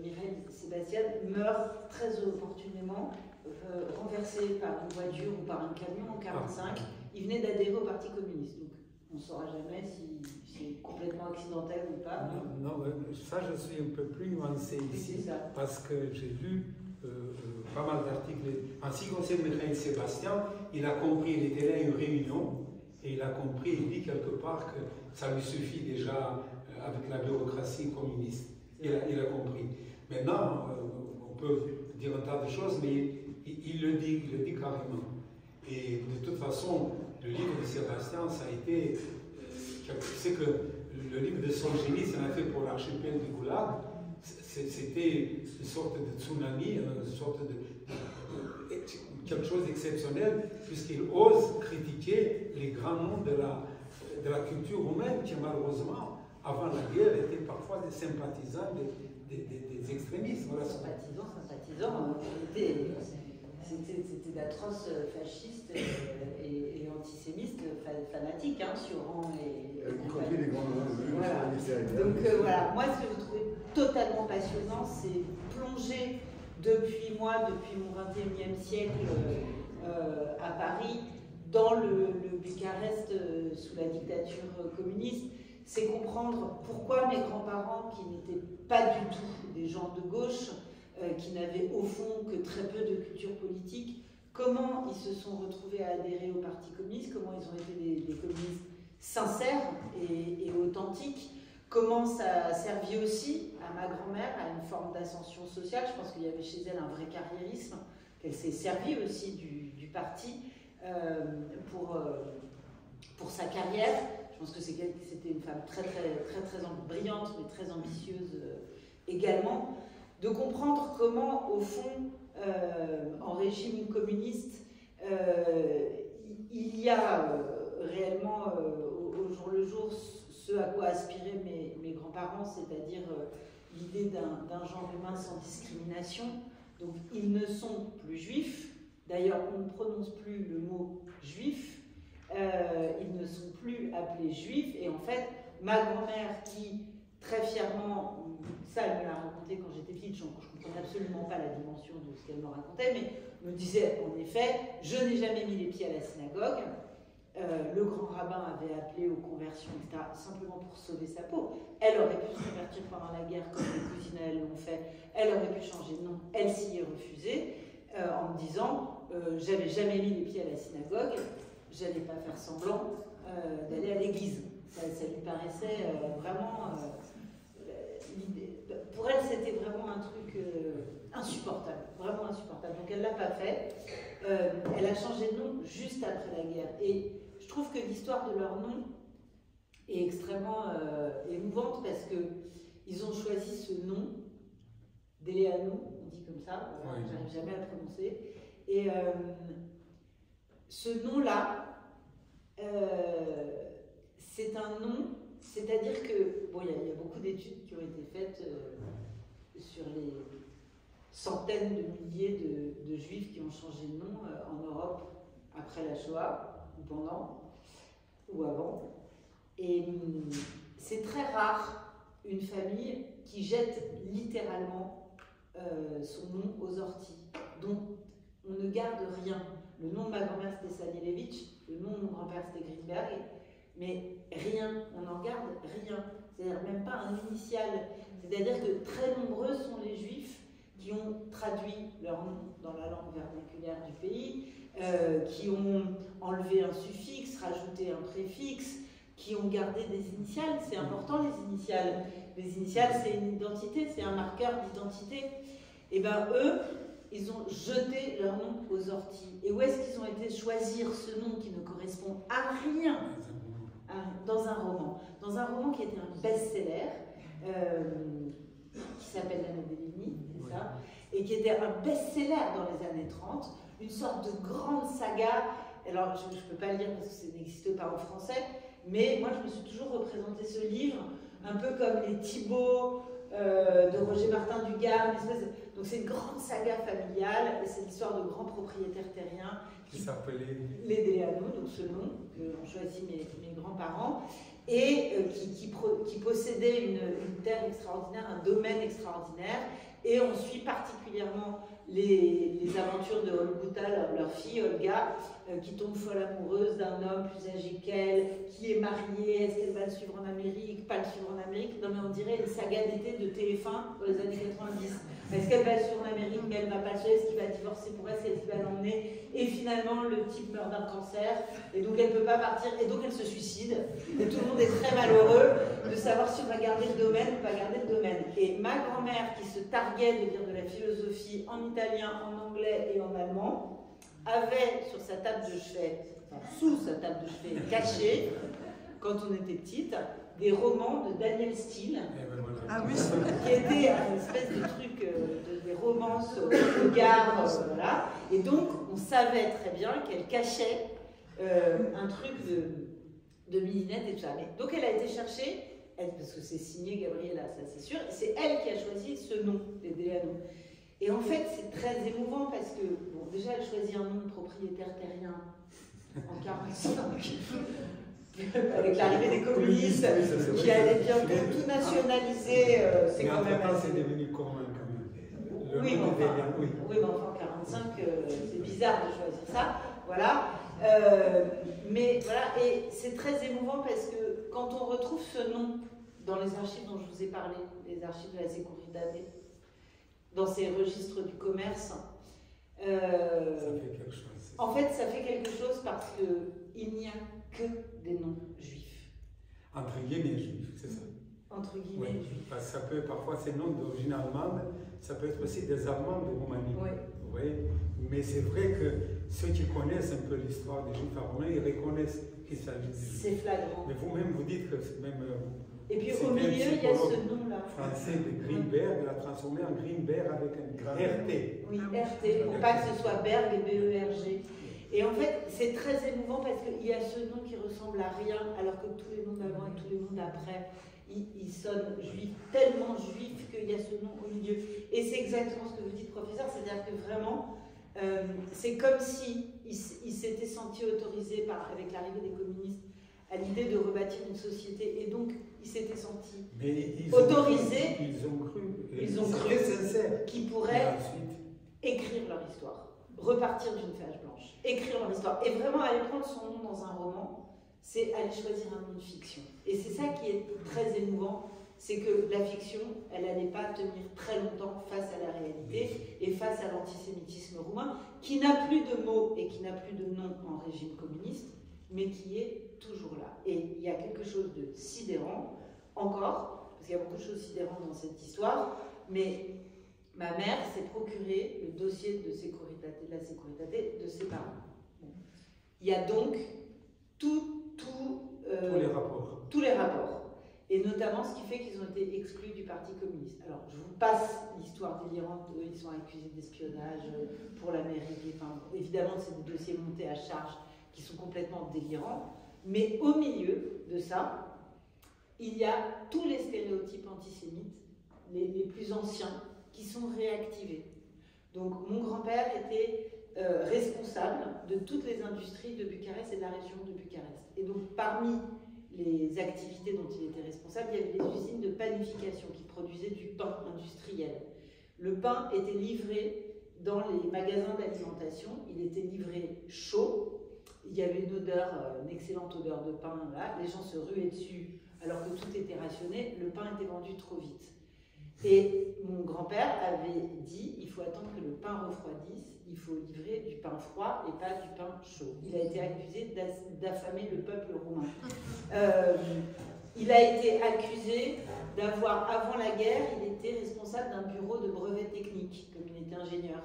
Mireille Sébastien meurt très opportunément, renversé par une voiture ou par un camion en 1945. Il venait d'adhérer au Parti communiste. Donc, on ne saura jamais si c'est complètement accidentel ou pas. Non, ça, je suis un peu plus nuancé ici, parce que j'ai lu pas mal d'articles. En ce qui concerne Michael Sébastien, il a compris, il était là à une réunion, et il a compris, il dit quelque part que ça lui suffit déjà avec la bureaucratie communiste. Il a compris. Maintenant, on peut dire un tas de choses, mais il le dit carrément. Et de toute façon, le livre de Sébastien, ça a été... c'est que le livre de Solzhenitsyn, ça a fait pour l'archipel du Goulag, c'était une sorte de tsunami, une sorte de quelque chose d'exceptionnel, puisqu'il ose critiquer les grands noms de la culture roumaine, qui malheureusement, avant la guerre, étaient parfois des sympathisants des extrémistes. Voilà. Sympathisants, c'était d'atroces fascistes et antisémites fanatiques, hein, sur rang et... Y compris les grands noms de voilà. Donc voilà, moi ce que je trouvais totalement passionnant, c'est plonger depuis mon 21e siècle à Paris, dans le Bucarest sous la dictature communiste, c'est comprendre pourquoi mes grands-parents, qui n'étaient pas du tout des gens de gauche, qui n'avaient au fond que très peu de culture politique, comment ils se sont retrouvés à adhérer au Parti communiste, comment ils ont été des communistes sincères et authentiques, comment ça a servi aussi à ma grand-mère à une forme d'ascension sociale. Je pense qu'il y avait chez elle un vrai carriérisme, qu'elle s'est servie aussi du parti pour sa carrière. Je pense que c'était une femme très brillante, mais très ambitieuse également. De comprendre comment, au fond, en régime communiste, il y a réellement au jour le jour ce à quoi aspiraient mes grands-parents, c'est-à-dire l'idée d'un genre humain sans discrimination. Donc ils ne sont plus juifs, d'ailleurs on ne prononce plus le mot juif, ils ne sont plus appelés juifs, et en fait ma grand-mère qui très fièrement, ça elle me l'a raconté quand j'étais petite, je ne comprenais absolument pas la dimension de ce qu'elle me racontait, mais me disait en effet, je n'ai jamais mis les pieds à la synagogue, le grand rabbin avait appelé aux conversions, etc., simplement pour sauver sa peau. Elle aurait pu se convertir pendant la guerre comme les cousines elles l'ont fait, elle aurait pu changer de nom, elle s'y est refusée, en me disant, j'avais jamais mis les pieds à la synagogue, j'allais pas faire semblant d'aller à l'église. Ça lui paraissait vraiment... pour elle, c'était vraiment un truc insupportable, vraiment insupportable. Donc elle ne l'a pas fait. Elle a changé de nom juste après la guerre. Et je trouve que l'histoire de leur nom est extrêmement émouvante parce qu'ils ont choisi ce nom, Deleanu, on dit comme ça, voilà, oui. J'arrive jamais à le prononcer. Et ce nom-là, c'est un nom, c'est-à-dire que, bon, il y a beaucoup d'études qui ont été faites sur les centaines de milliers de juifs qui ont changé de nom en Europe après la Shoah, ou pendant, ou avant. Et c'est très rare une famille qui jette littéralement son nom aux orties, dont on ne garde rien. Le nom de ma grand-mère c'était Stanielewicz, le nom de mon grand-père c'était Greenberg, mais rien, on n'en garde rien, c'est-à-dire même pas un initial. C'est-à-dire que très nombreux sont les juifs qui ont traduit leur nom dans la langue vernaculaire du pays, qui ont enlevé un suffixe, rajouté un préfixe, qui ont gardé des initiales. C'est important, les initiales. Les initiales, c'est une identité, c'est un marqueur d'identité. Et bien, eux, ils ont jeté leur nom aux orties. Et où est-ce qu'ils ont été choisir ce nom qui ne correspond à rien dans un roman? Dans un roman qui était un best-seller, qui s'appelle La Novellini, c'est ça, et qui était un best-seller dans les années 30, une sorte de grande saga. Alors, je ne peux pas le lire parce que ça n'existe pas en français, mais moi, je me suis toujours représenté ce livre un peu comme les Thibaut de Roger Martin du Gard. Donc, c'est une grande saga familiale, et c'est l'histoire de grands propriétaires terriens qui s'appelaient les Deléano, donc ce nom que ont choisi mes grands-parents, et qui possédaient une terre extraordinaire, un domaine extraordinaire. Et on suit particulièrement les aventures de Olguta, leur fille Olga, qui tombe folle amoureuse d'un homme plus âgé qu'elle, qui est marié. Est-ce qu'elle va le suivre en Amérique, pas le suivre en Amérique? Non, mais on dirait une saga d'été de TF1 dans les années 90. Est-ce qu'elle va le suivre en Amérique, mais elle ne va pas le suivre? Est-ce qu'il va divorcer pour elle? Est-ce qu'il va l'emmener? Et finalement, le type meurt d'un cancer, et donc elle ne peut pas partir, et donc elle se suicide. Et tout le monde est très malheureux de savoir si on va garder le domaine ou pas garder le domaine. Et ma grand-mère, qui se targuait de lire de la philosophie en italien, en anglais et en allemand, avait sur sa table de chevet, enfin, sous sa table de chevet cachée, quand on était petite, des romans de Daniel Steele, qui était une espèce de truc, des romances au regard, voilà. Et donc, on savait très bien qu'elle cachait un truc de millinette et tout ça. Mais, donc, elle a été chercher, parce que c'est signé Gabriella, ça c'est sûr, c'est elle qui a choisi ce nom, les Deléano. Et en fait, c'est très émouvant parce que, bon, déjà, elle choisit un nom de propriétaire terrien en 1945. Avec l'arrivée des communistes qui allaient bientôt tout nationaliser, c'est quand même. C'est devenu commun quand même. Oui, mais enfin en 45, c'est bizarre de choisir ça. Voilà. Mais voilà, et c'est très émouvant parce que quand on retrouve ce nom dans les archives dont je vous ai parlé, les archives de la Seguridade, dans ces registres du commerce, ça fait quelque chose. En fait, ça fait quelque chose parce qu'il n'y a que des noms juifs. Entre guillemets juifs, c'est ça. Entre guillemets juifs. Parce que ça peut, parfois, ces noms d'origine allemande, ça peut être aussi des Allemands de Roumanie. Oui. Vous voyez? Mais c'est vrai que ceux qui connaissent un peu l'histoire des Juifs à Roumanie, ils reconnaissent qu'il s'agit de Juifs. C'est flagrant. Mais vous-même, vous dites que c'est même... Et puis au milieu, il y a ce nom-là. Français de Greenberg, il a transformé en Greenberg avec un RT. Oui, RT, pour pas que ce soit Berg et B-E-R-G. Et en fait, c'est très émouvant parce qu'il y a ce nom qui ressemble à rien, alors que tous les noms d'avant et tous les noms d'après, ils sonnent juifs, tellement juifs qu'il y a ce nom au milieu. Et c'est exactement ce que vous dites, professeur, c'est-à-dire que vraiment, c'est comme si il s'était senti autorisé avec l'arrivée des communistes à l'idée de rebâtir une société, et donc il s'était senti autorisé. Ils ont cru. Ils ont cru qu'ils pourraient écrire leur histoire, repartir d'une page blanche, écrire leur histoire, et vraiment aller prendre son nom dans un roman, c'est aller choisir un nom de fiction. Et c'est ça qui est très émouvant, c'est que la fiction, elle n'allait pas tenir très longtemps face à la réalité et face à l'antisémitisme roumain, qui n'a plus de mots et qui n'a plus de nom en régime communiste, mais qui est toujours là. Et il y a quelque chose de sidérant, encore, parce qu'il y a beaucoup de choses sidérantes dans cette histoire, mais ma mère s'est procuré le dossier de la sécurité de ses parents. Bon. Il y a donc tous les rapports. Et notamment ce qui fait qu'ils ont été exclus du Parti communiste. Alors, je vous passe l'histoire délirante. Eux, ils sont accusés d'espionnage pour la mairie. Enfin, évidemment, c'est des dossiers montés à charge qui sont complètement délirants. Mais au milieu de ça, il y a tous les stéréotypes antisémites, les plus anciens, qui sont réactivés. Donc, mon grand-père était responsable de toutes les industries de Bucarest et de la région de Bucarest. Et donc, parmi les activités dont il était responsable, il y avait les usines de panification qui produisaient du pain industriel. Le pain était livré dans les magasins d'alimentation, il était livré chaud, il y avait une odeur, une excellente odeur de pain là, les gens se ruaient dessus alors que tout était rationné, le pain était vendu trop vite. Et mon grand-père avait dit, il faut attendre que le pain refroidisse, il faut livrer du pain froid et pas du pain chaud. Il a été accusé d'affamer le peuple roumain. Il a été accusé d'avoir, avant la guerre, il était responsable d'un bureau de brevets techniques, comme il était ingénieur.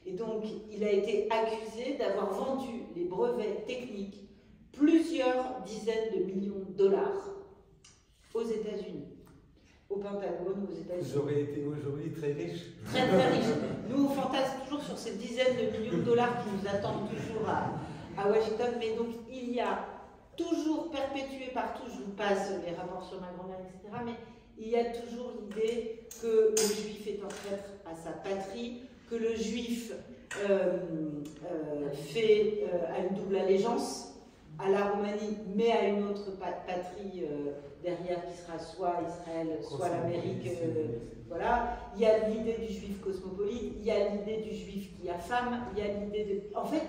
Et donc, il a été accusé d'avoir vendu les brevets techniques plusieurs dizaines de millions de dollars aux États-Unis, au Pentagone, aux États-Unis. Vous aurez été aujourd'hui très riche. Très très riche. Nous, on fantasme toujours sur ces dizaines de millions de dollars qui nous attendent toujours à Washington, mais donc il y a toujours perpétué partout, je vous passe les rapports sur ma grand-mère, etc., mais il y a toujours l'idée que le juif est un traître à sa patrie, que le juif a une double allégeance à la Roumanie, mais à une autre patrie derrière qui sera soit Israël, soit l'Amérique. Voilà. Il y a l'idée du juif cosmopolite, il y a l'idée du juif qui a femme, il y a l'idée de... En fait,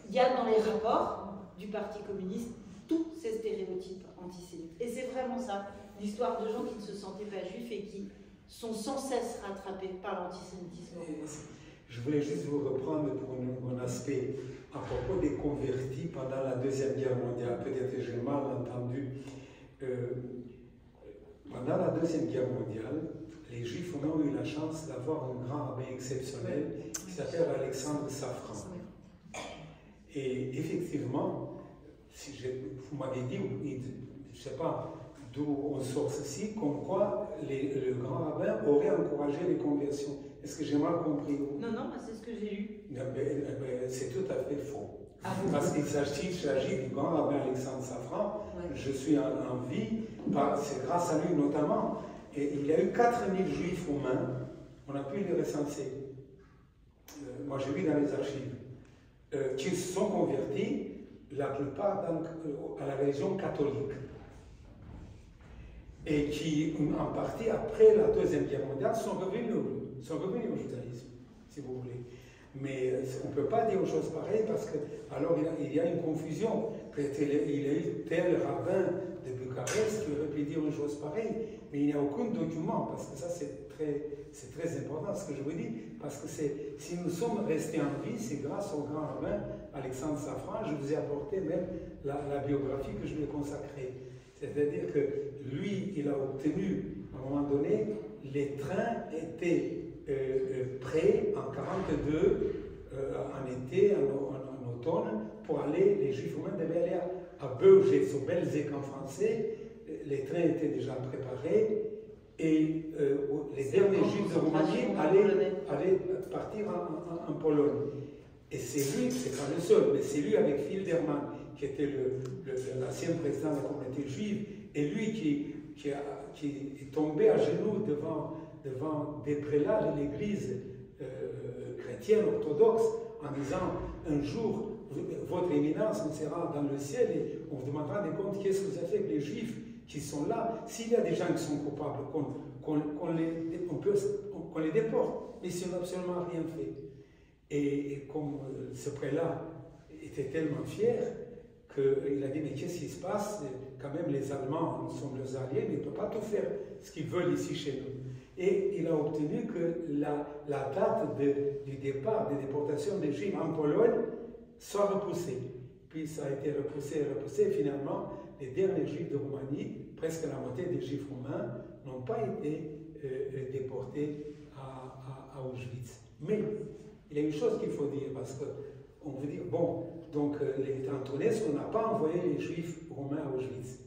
il y a dans les rapports du Parti communiste tous ces stéréotypes antisémites. Et c'est vraiment ça, l'histoire de gens qui ne se sentaient pas juifs et qui sont sans cesse rattrapés par l'antisémitisme. Je voulais juste vous reprendre pour un aspect à propos des convertis pendant la Deuxième Guerre mondiale. Peut-être que j'ai mal entendu. Pendant la Deuxième Guerre mondiale, les Juifs ont eu la chance d'avoir un grand rabbin exceptionnel qui s'appelle Alexandre Safran. Et effectivement, si vous m'avez dit, je ne sais pas d'où on sort ceci, comme quoi le grand rabbin aurait encouragé les conversions. Est-ce que j'ai mal compris? Non, non, c'est ce que j'ai lu. C'est tout à fait faux. Ah, parce qu'il s'agit du grand rabbin Alexandre Safran. Ouais. Je suis en vie, c'est grâce à lui notamment. Et il y a eu 4000 juifs roumains, on a pu les recenser. Moi j'ai vu dans les archives, qui se sont convertis, la plupart à la religion catholique. Et qui, en partie, après la Deuxième Guerre mondiale, sont revenus au judaïsme, si vous voulez. Mais on ne peut pas dire une chose pareille parce que, alors il y a une confusion. Peut-être il y a eu tel rabbin de Bucarest qui aurait pu dire une chose pareille, mais il n'y a aucun document, parce que ça c'est très important ce que je vous dis, parce que si nous sommes restés en vie, c'est grâce au grand rabbin Alexandre Safran. Je vous ai apporté même la biographie que je lui ai consacrée. C'est-à-dire que lui, il a obtenu, à un moment donné, les trains étaient prêts en 1942, en été, en automne, pour aller, les Juifs roumains devaient aller à Beuge, sur Belzec en français. Les trains étaient déjà préparés et les derniers Juifs de Roumanie allaient partir en Pologne. Et c'est lui, c'est pas le seul, mais c'est lui avec Filderman, qui était l'ancien président de la communauté juive, et lui qui est tombé à genoux devant des prélats de l'église chrétienne orthodoxe en disant un jour, votre éminence, on sera dans le ciel et on vous demandera des comptes, qu'est-ce que vous avez fait avec les juifs qui sont là? S'il y a des gens qui sont coupables, qu'on les déporte, mais ils n'ont absolument rien fait. Et comme ce prélat était tellement fier qu'il a dit, mais qu'est-ce qui se passe? Quand même, les Allemands sont leurs alliés, mais ils ne peuvent pas tout faire ce qu'ils veulent ici chez nous. Et il a obtenu que la date du départ des déportations des Juifs en Pologne soit repoussée. Puis ça a été repoussé, et finalement, les derniers Juifs de Roumanie, presque la moitié des Juifs roumains, n'ont pas été déportés à Auschwitz. Mais il y a une chose qu'il faut dire, parce qu'on veut dire, bon, donc les Antonescu n'a pas envoyé les Juifs roumains à Auschwitz.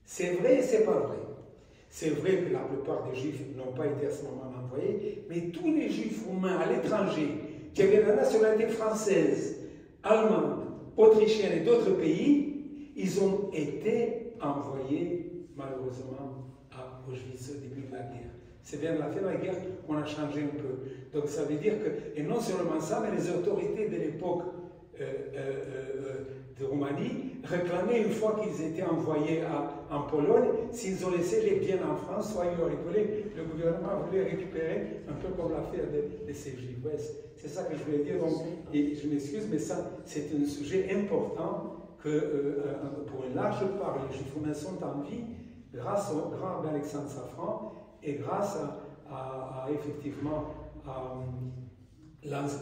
C'est vrai et c'est pas vrai. C'est vrai que la plupart des Juifs n'ont pas été à ce moment envoyés, mais tous les Juifs roumains à l'étranger, qui avaient la nationalité française, allemande, autrichienne et d'autres pays, ils ont été envoyés, malheureusement, à Auschwitz au début de la guerre. C'est bien à la fin de la guerre qu'on a changé un peu. Donc ça veut dire que, et non seulement ça, mais les autorités de l'époque de Roumanie réclamaient, une fois qu'ils étaient envoyés en Pologne, s'ils ont laissé les biens en France, soit ils auraient voulu, le gouvernement voulait récupérer, un peu comme l'affaire de ces Juifs. Ouais, c'est ça que je voulais dire. Donc, et je m'excuse, mais ça, c'est un sujet important que, pour une large part, les Juifs roumains sont en vie grâce au grand Alexandre Safran et grâce effectivement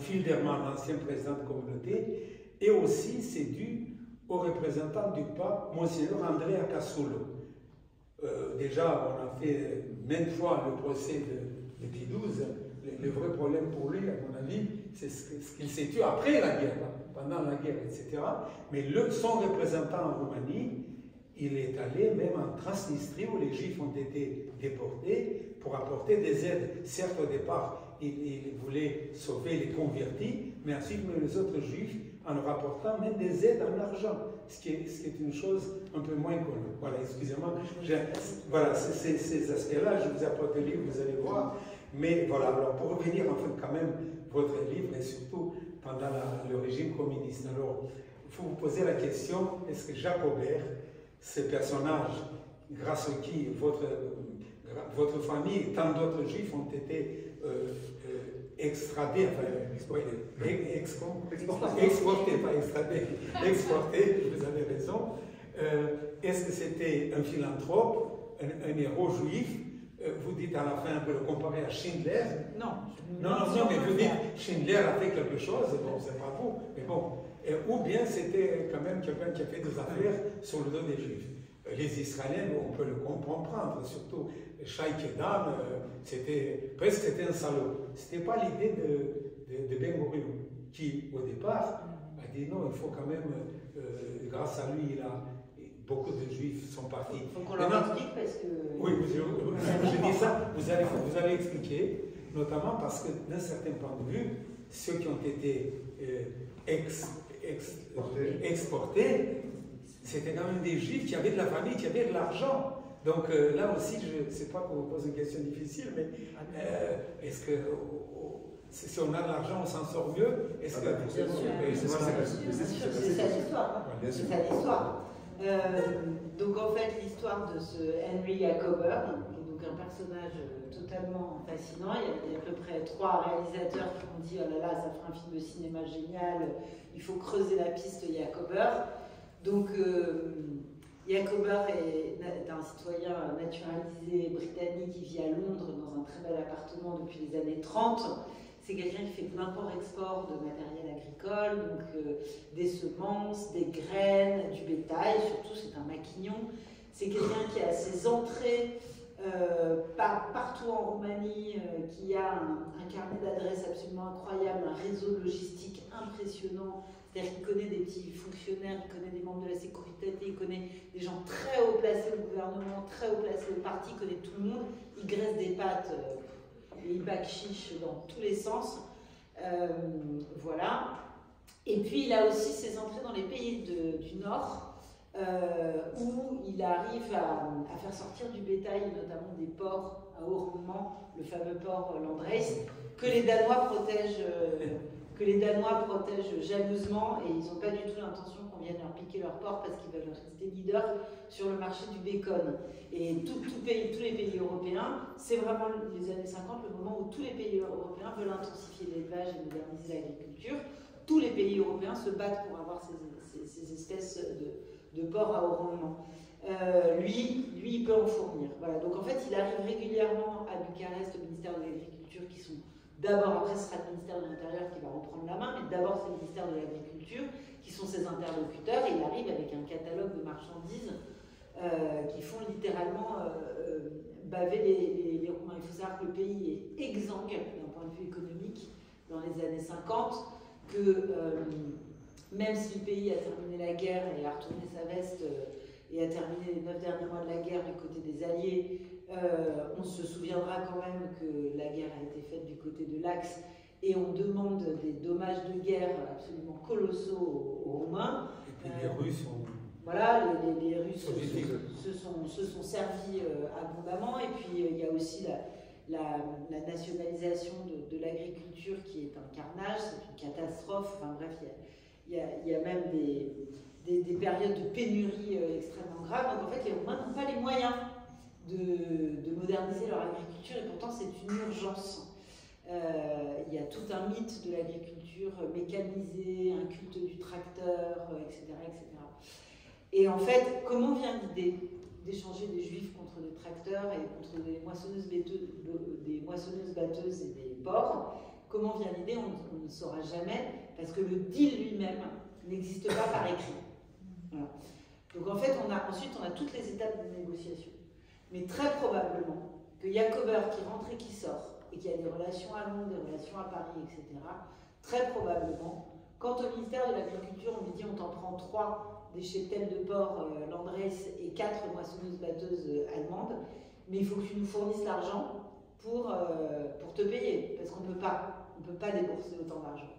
Filderman, l'ancien président de communauté, et aussi c'est dû au représentant du pape, Monseigneur Andrea Cassulo. Déjà, on a fait maintes fois le procès de Pie XII. Le vrai problème pour lui, à mon avis, c'est ce qu'il s'est tué après la guerre, pendant la guerre, etc. Mais son représentant en Roumanie, il est allé même en Transnistrie où les Juifs ont été déportés pour apporter des aides. Certes, au départ, il voulait sauver les convertis, mais ensuite les autres Juifs en leur apportant même des aides en argent, ce qui est une chose un peu moins connue. Voilà, excusez-moi. Voilà, ces aspects-là, je vous apporte le livre, vous allez voir. Mais voilà, alors pour revenir en fait quand même votre livre, et surtout pendant le régime communiste, alors il faut vous poser la question, est-ce que Jacques Aubert, ce personnage grâce auquel votre famille et tant d'autres juifs ont été extradés, enfin exportés, pas extradés, exportés, vous avez raison. Est-ce que c'était un philanthrope, un héros juif? Vous dites à la fin, on peut le comparer à Schindler. Non, mais vous dites Schindler a fait quelque chose, bon, c'est pas vous, mais bon. Ou bien c'était quand même quelqu'un qui a fait des affaires sur le dos des Juifs. Les Israéliens, on peut le comprendre, surtout Shai Kedan, c'était un salaud. C'était pas l'idée de Ben Gurion, qui au départ a dit non, il faut quand même, grâce à lui, beaucoup de Juifs sont partis. Il faut qu'on leur explique parce que... Oui, je dis ça, vous allez expliquer, notamment parce que d'un certain point de vue, ceux qui ont été exportés, c'était quand même des Juifs qui avaient de la famille, qui avaient de l'argent. Donc là aussi, je ne sais pas qu'on vous pose une question difficile, mais est-ce que si on a de l'argent, on s'en sort mieux? Est-ce que c'est ça l'histoire. C'est ça l'histoire. Donc en fait, l'histoire de ce Henry Jacober, qui est donc un personnage totalement fascinant. Il y a à peu près 3 réalisateurs qui ont dit oh là là, ça fera un film de cinéma génial, il faut creuser la piste Jacober. Donc Jacober est un citoyen naturalisé britannique qui vit à Londres dans un très bel appartement depuis les années 30. C'est quelqu'un qui fait de l'import-export de matériel agricole, donc des semences, des graines, du bétail, surtout c'est un maquignon. C'est quelqu'un qui a ses entrées partout en Roumanie, qui a un carnet d'adresses absolument incroyable, un réseau logistique impressionnant. C'est-à-dire qu'il connaît des petits fonctionnaires, il connaît des membres de la sécurité, il connaît des gens très haut placés au gouvernement, très haut placés au parti, il connaît tout le monde, il graisse des pattes et il backchiche dans tous les sens. Voilà. Et puis il a aussi ses entrées dans les pays du Nord, où il arrive à faire sortir du bétail, notamment des porcs à haut rendement, le fameux porc Landrace, que les Danois protègent jalousement, et ils n'ont pas du tout l'intention qu'on vienne leur piquer leur porc parce qu'ils veulent rester leaders sur le marché du bacon. Et tous les pays européens, c'est vraiment les années 50, le moment où tous les pays européens veulent intensifier l'élevage et moderniser l'agriculture. Tous les pays européens se battent pour avoir ces espèces de porcs à haut rendement. Lui, il peut en fournir. Voilà. Donc en fait, il arrive régulièrement à Bucarest, au ministère de l'Agriculture, qui sont d'abord, après ce sera le ministère de l'Intérieur qui va reprendre la main, mais d'abord c'est le ministère de l'Agriculture qui sont ses interlocuteurs, et il arrive avec un catalogue de marchandises qui font littéralement baver les Roumains. Il faut savoir que le pays est exsangue d'un point de vue économique dans les années 50, que même si le pays a terminé la guerre et a retourné sa veste et a terminé les 9 derniers mois de la guerre du côté des Alliés, on se souviendra quand même que la guerre a été faite du côté de l'Axe et on demande des dommages de guerre absolument colossaux aux Roumains. Et puis les Russes ont... Voilà, les Russes se sont servis abondamment, et puis il y a aussi la nationalisation de l'agriculture qui est un carnage, c'est une catastrophe, enfin bref, il y a même des périodes de pénurie extrêmement graves. Donc en fait, les Roumains n'ont pas les moyens de moderniser leur agriculture, et pourtant c'est une urgence. Il y a tout un mythe de l'agriculture mécanisée, un culte du tracteur, etc., etc. Et en fait, comment vient l'idée d'échanger des juifs contre des tracteurs et contre des moissonneuses-batteuses et des porcs. Comment vient l'idée, on ne saura jamais, parce que le deal lui-même n'existe pas par écrit. Voilà. Donc en fait, ensuite, on a toutes les étapes de négociation. Mais très probablement que Jacober qui rentre et qui sort, et qui a des relations à Londres, des relations à Paris, etc., très probablement, quand au ministère de l'Agriculture, on lui dit on t'en prend 3 des cheptels de porc Landrace et 4 moissonneuses-batteuses allemandes, mais il faut que tu nous fournisses l'argent pour te payer, parce qu'on ne peut pas débourser autant d'argent.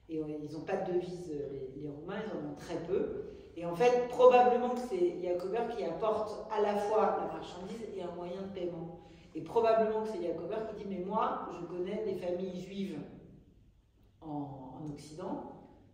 Et ils n'ont pas de devise, les Roumains, ils en ont très peu. Et en fait, probablement que c'est Jacober qui apporte à la fois la marchandise et un moyen de paiement. Et probablement que c'est Jacober qui dit « Mais moi, je connais des familles juives en Occident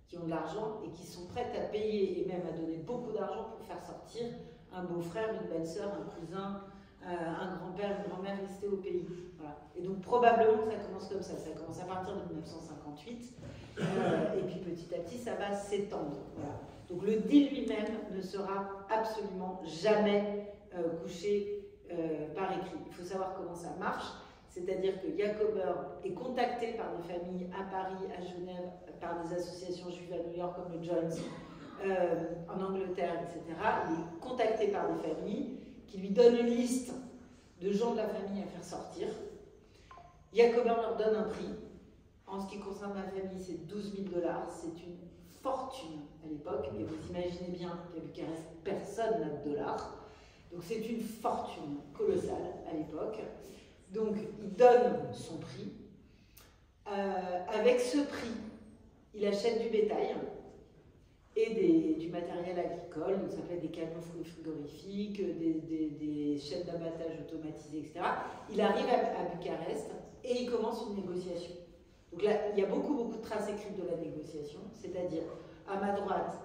qui ont de l'argent et qui sont prêtes à payer et même à donner beaucoup d'argent pour faire sortir un beau-frère, une belle-sœur, un cousin, un grand-père, une grand-mère restés au pays. » Voilà. Et donc probablement que ça commence comme ça. Ça commence à partir de 1958 et puis petit à petit, ça va s'étendre. Voilà. Donc le deal lui-même ne sera absolument jamais couché par écrit. Il faut savoir comment ça marche, c'est-à-dire que Jacober est contacté par des familles à Paris, à Genève, par des associations juives à New York comme le Jones, en Angleterre, etc. Il est contacté par des familles qui lui donnent une liste de gens de la famille à faire sortir. Jacober leur donne un prix. En ce qui concerne ma famille, c'est 12 000 $. C'est une fortune à l'époque, et vous imaginez bien qu'à Bucarest, personne n'a de dollars. Donc c'est une fortune colossale à l'époque. Donc il donne son prix. Avec ce prix, il achète du bétail et du matériel agricole, donc ça peut être des camions frigorifiques, des chaînes d'abattage automatisées, etc. Il arrive à Bucarest et il commence une négociation. Donc là, il y a beaucoup de traces écrites de la négociation, c'est-à-dire à ma droite,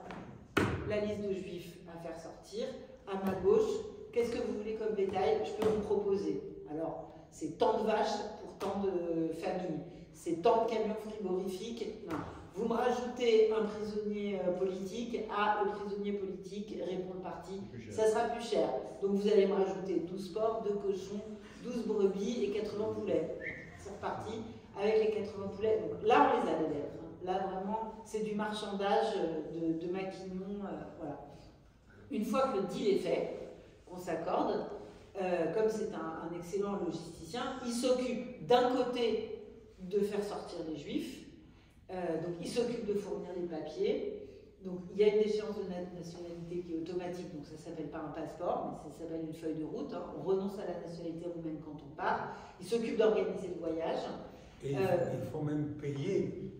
la liste de juifs à faire sortir, à ma gauche, qu'est-ce que vous voulez comme bétail, je peux vous proposer. Alors, c'est tant de vaches pour tant de familles, c'est tant de camions frigorifiques, non. Vous me rajoutez un prisonnier politique, le prisonnier politique répond le parti, ça sera plus cher. Donc vous allez me rajouter 12 porcs, 2 cochons, 12 brebis et 80 poulets. C'est reparti avec les 80 poulets. Donc là, on les a les lettres. Là, vraiment, c'est du marchandage de maquignons. Voilà. Une fois que le deal est fait, on s'accorde. Comme c'est un excellent logisticien, il s'occupe d'un côté de faire sortir les juifs. Donc il s'occupe de fournir les papiers. Donc il y a une déchéance de nationalité qui est automatique, donc ça ne s'appelle pas un passeport, mais ça s'appelle une feuille de route. Hein. On renonce à la nationalité roumaine quand on part. Il s'occupe d'organiser le voyage. Et il faut même payer.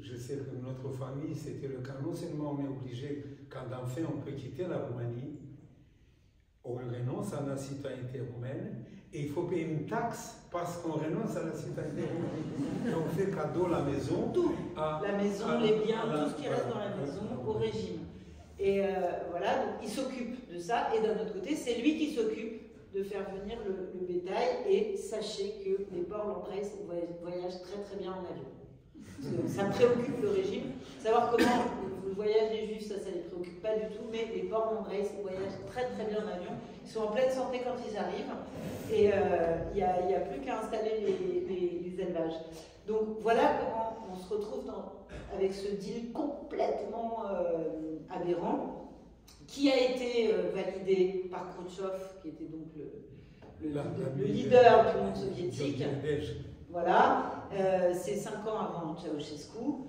Je sais que notre famille, c'était le cas. Non seulement on est obligé, quand enfin on peut quitter la Roumanie, on renonce à la citoyenneté roumaine, et il faut payer une taxe parce qu'on renonce à la citoyenneté roumaine. Et on fait cadeau la maison. Tout. La maison, les biens, tout ce qui reste dans la maison au régime. Et voilà, donc il s'occupe de ça. Et d'un autre côté, c'est lui qui s'occupe de faire venir le bétail. Et sachez que les porcs Landrace voyagent très bien en avion. Ça préoccupe le régime. Savoir comment le voyage des juifs, ça ne les préoccupe pas du tout, mais les porcs Landrace voyagent très bien en avion. Ils sont en pleine santé quand ils arrivent, et il n'y a plus qu'à installer les élevages. Donc voilà comment on se retrouve avec ce deal complètement aberrant, qui a été validé par Khrouchtchev, qui était donc le leader du monde soviétique. Voilà, c'est 5 ans avant Ceausescu.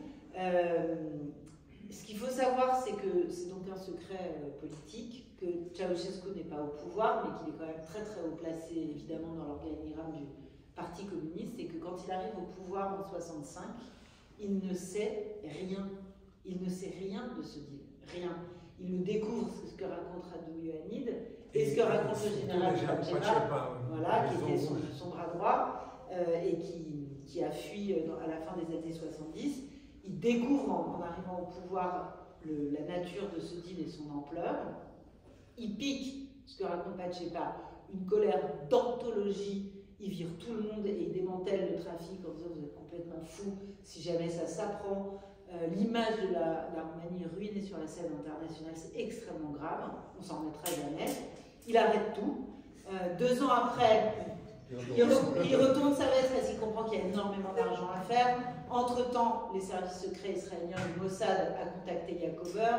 Ce qu'il faut savoir, c'est que c'est donc un secret politique, que Ceausescu n'est pas au pouvoir, mais qu'il est quand même très haut placé, évidemment, dans l'organigramme du Parti communiste, et que quand il arrive au pouvoir en 65, il ne sait rien. Il ne sait rien de ce deal, rien. Il le découvre, c'est ce que raconte Radu Ioannid, et ce que raconte le général Pachepa, voilà, qui était son bras droit, et qui a fui à la fin des années 70. Il découvre en arrivant au pouvoir la nature de ce deal et son ampleur. Il pique, ce que raconte Pachepa, une colère d'anthologie. Il vire tout le monde et il démantèle le trafic en disant vous êtes complètement fous si jamais ça s'apprend. L'image de la Roumanie ruinée sur la scène internationale, c'est extrêmement grave. On s'en remettra jamais. il arrête tout. 2 ans après, il retourne sa veste parce qu'il comprend qu'il y a énormément d'argent à faire. Entre-temps, les services secrets israéliens, le Mossad, a contacté Yacober.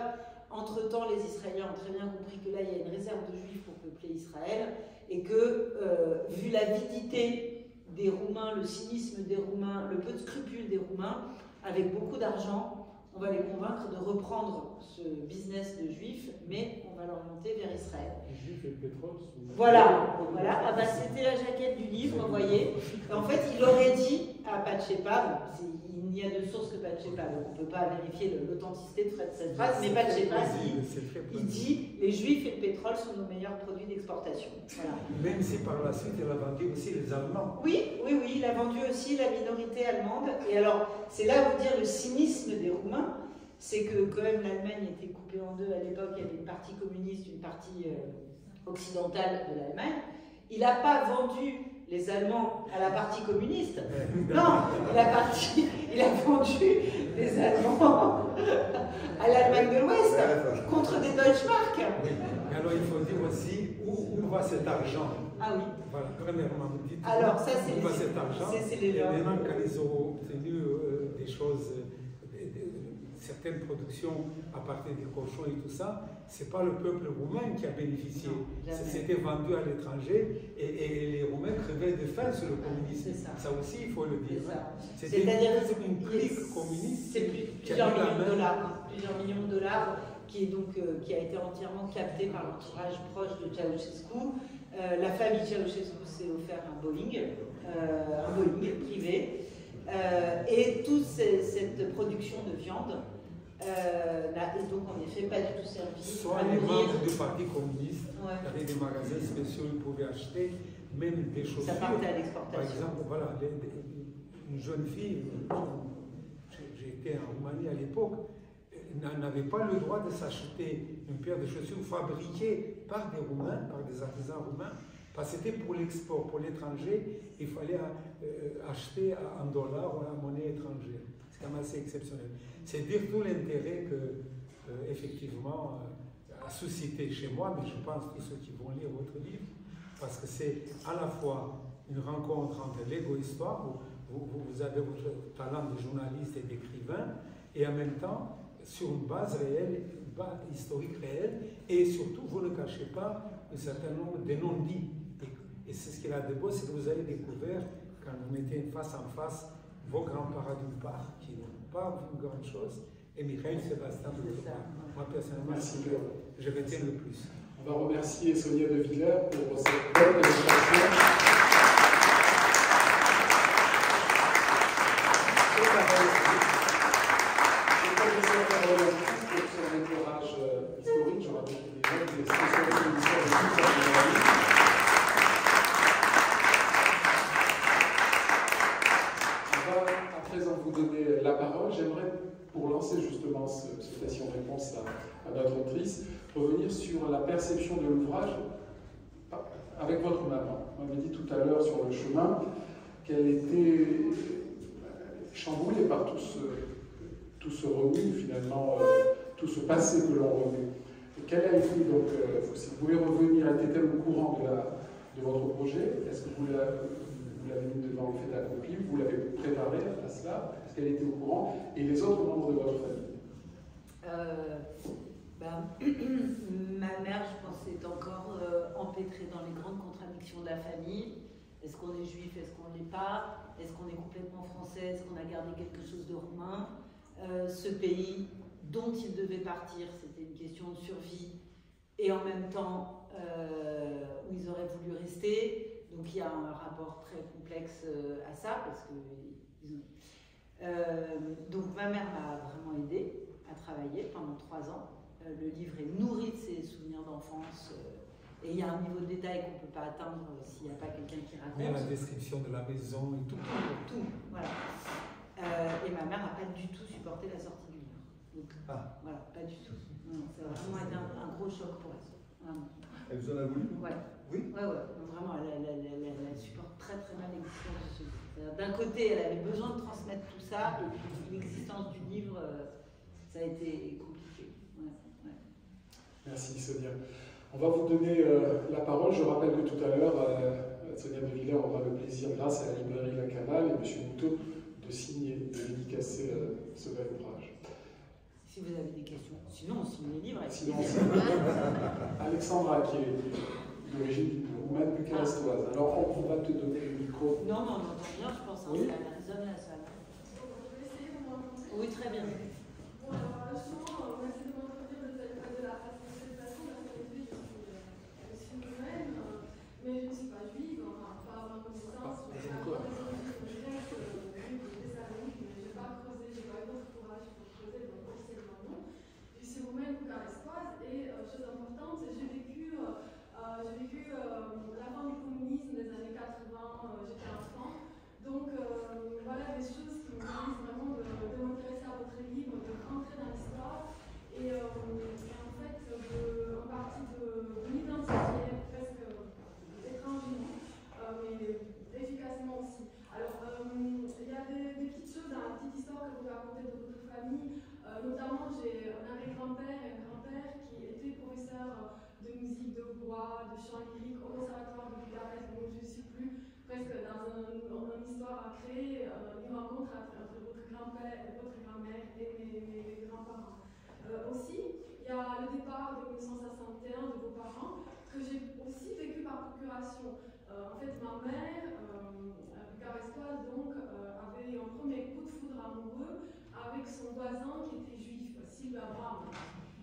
Entre-temps, les Israéliens ont très bien compris que là, il y a une réserve de juifs pour peupler Israël et que, vu l'avidité des Roumains, le cynisme des Roumains, le peu de scrupules des Roumains, avec beaucoup d'argent, on va les convaincre de reprendre ce business de juifs, mais on va l'orienter vers Israël. Les juifs et le pétrole sont... Voilà. Ah bah, c'était la jaquette du livre, vous voyez. En fait, il aurait dit à Patchepa, il n'y a de source que Patchepa, donc on ne peut pas vérifier l'authenticité de cette phrase, mais Patchepa il dit les juifs et le pétrole sont nos meilleurs produits d'exportation. Voilà. Même si par la suite il a vendu aussi les Allemands. Oui, il a vendu aussi la minorité allemande. Et alors, c'est là où dire le cynisme des Roumains, c'est que quand même l'Allemagne était coupée en deux à l'époque, il y avait une partie communiste, une partie occidentale de l'Allemagne. Il n'a pas vendu les Allemands à la partie communiste. Non, il a vendu les Allemands à l'Allemagne de l'Ouest contre des Deutschmark. Oui. Alors il faut dire aussi où va cet argent. Ah oui. Voilà, premièrement, vous dites alors, ça, où va cet argent. Et maintenant, quand ils ont obtenu des choses, certaines productions à partir des cochons et tout ça, c'est pas le peuple roumain qui a bénéficié. C'était vendu à l'étranger et les Roumains crevaient de faim sur le communisme. Ça aussi, il faut le dire. C'est-à-dire une clique communiste. C'est plusieurs millions de dollars qui a été entièrement capté par l'entourage proche de Ceausescu. La famille Ceausescu s'est offert un Boeing privé. Et toute cette production de viande n'a donc en effet pas du tout servi soit à les nourrir. membres du Parti communiste, il y avait des magasins spéciaux, ils pouvaient acheter même des chaussures. Ça partait à l'exportation. Par exemple, voilà, une jeune fille, j'ai été en Roumanie à l'époque, n'avait pas le droit de s'acheter une paire de chaussures fabriquées par des Roumains, par des artisans roumains, parce que c'était pour l'export, pour l'étranger, il fallait acheter en dollars ou en monnaie étrangère. C'est quand même assez exceptionnel. C'est dire tout l'intérêt que, effectivement, a suscité chez moi, mais je pense tous ceux qui vont lire votre livre, parce que c'est à la fois une rencontre entre l'égo-histoire, où vous avez votre talent de journaliste et d'écrivain, et en même temps, sur une base réelle, une base historique réelle, et surtout, vous ne cachez pas un certain nombre de non-dits. Et c'est ce qu'il a de beau, c'est que vous avez découvert, quand vous mettez face en face vos grands-parents d'une part, qui n'ont pas une grande chose, et Michael Sébastien de l'autre part. Moi, personnellement, je retiens le plus. On va remercier Sonia De Villers pour cette bonne illustration. Historique, je rappelle que des spécialistes de l'histoire de tout ça. Vous donner la parole. J'aimerais, pour lancer justement cette question-réponse à notre autrice, revenir sur la perception de l'ouvrage avec votre maman. On m'avait dit tout à l'heure sur le chemin qu'elle était chamboulée par tout ce remue, finalement, tout ce passé que l'on remue. Quelle a été, donc, si vous pouvez revenir, était-elle au courant de votre projet? Est-ce que vous l'avez mis devant le fait accompli, vous l'avez préparé à cela, est-ce qu'elle était au courant, et les autres membres de votre famille? Ma mère, je pense, est encore empêtrée dans les grandes contradictions de la famille. Est-ce qu'on est juif, est-ce qu'on ne l'est pas? Est-ce qu'on est complètement français? Est-ce qu'on a gardé quelque chose de roumain? Ce pays dont il devait partir, c'était une question de survie, et en même temps où ils auraient voulu rester. Donc il y a un rapport très complexe à ça, parce que donc ma mère m'a vraiment aidée à travailler pendant 3 ans. Le livre est nourri de ses souvenirs d'enfance, et il y a un niveau de détail qu'on ne peut pas atteindre s'il n'y a pas quelqu'un qui raconte. Mais la description de la maison et tout. Tout, voilà. Et ma mère n'a pas du tout supporté la sortie du livre. Donc voilà, pas du tout. Non, ça a vraiment été un gros choc pour elle. Vraiment. Elle vous en a voulu? Ouais. Oui. Ouais. Donc, vraiment, elle supporte très très mal l'existence de ce livre. D'un côté, elle avait besoin de transmettre tout ça, et puis l'existence du livre, ça a été compliqué. Ouais. Merci Sonia. On va vous donner la parole. Je rappelle que tout à l'heure, Sonia De Villers aura le plaisir, grâce à la librairie La Cavale et M. Moutot, de signer, de dédicacer ce bel ouvrage. Si vous avez des questions. Sinon, on signe les livres. Sinon, Alexandra, qui est d'origine roumaine bucarestoise. Alors, on va te donner le micro. Non, mais on entend bien, je pense. Oui. C'est la zone là, ça. Oui, très bien. Bon, alors, justement, merci de m'introduire de la façon parce qu'en effet, je suis roumaine, mais je ne suis pas juive, enfin, pas à ma connaissance. Je reste juive de Thessalonique, mais je n'ai pas creusé, je n'ai pas eu d'autre courage pour creuser, donc officiellement non. Je suis roumaine bucarestoise et, chose importante, j'ai vécu la fin du communisme des années 80, j'étais enfant. Donc voilà des choses qui me disent vraiment de m'intéresser à votre livre, de rentrer dans l'histoire et en fait en partie de m'identifier presque étrangement, mais efficacement aussi. Alors il y a des petites choses dans la petite histoire que vous racontez de votre famille, notamment j'ai un arrière-grand-père et un grand-père qui étaient professeurs de musique, de voix, de chant lyrique au conservatoire de Bucarest, donc je ne suis plus presque dans une histoire à créer, une rencontre entre votre grand-père, votre grand-mère et mes grands-parents. Aussi, il y a le départ de 1961 de vos parents, que j'ai aussi vécu par procuration. En fait, ma mère, bucarestoise, donc, avait un premier coup de foudre amoureux avec son voisin qui était juif, Sylvie Abraham.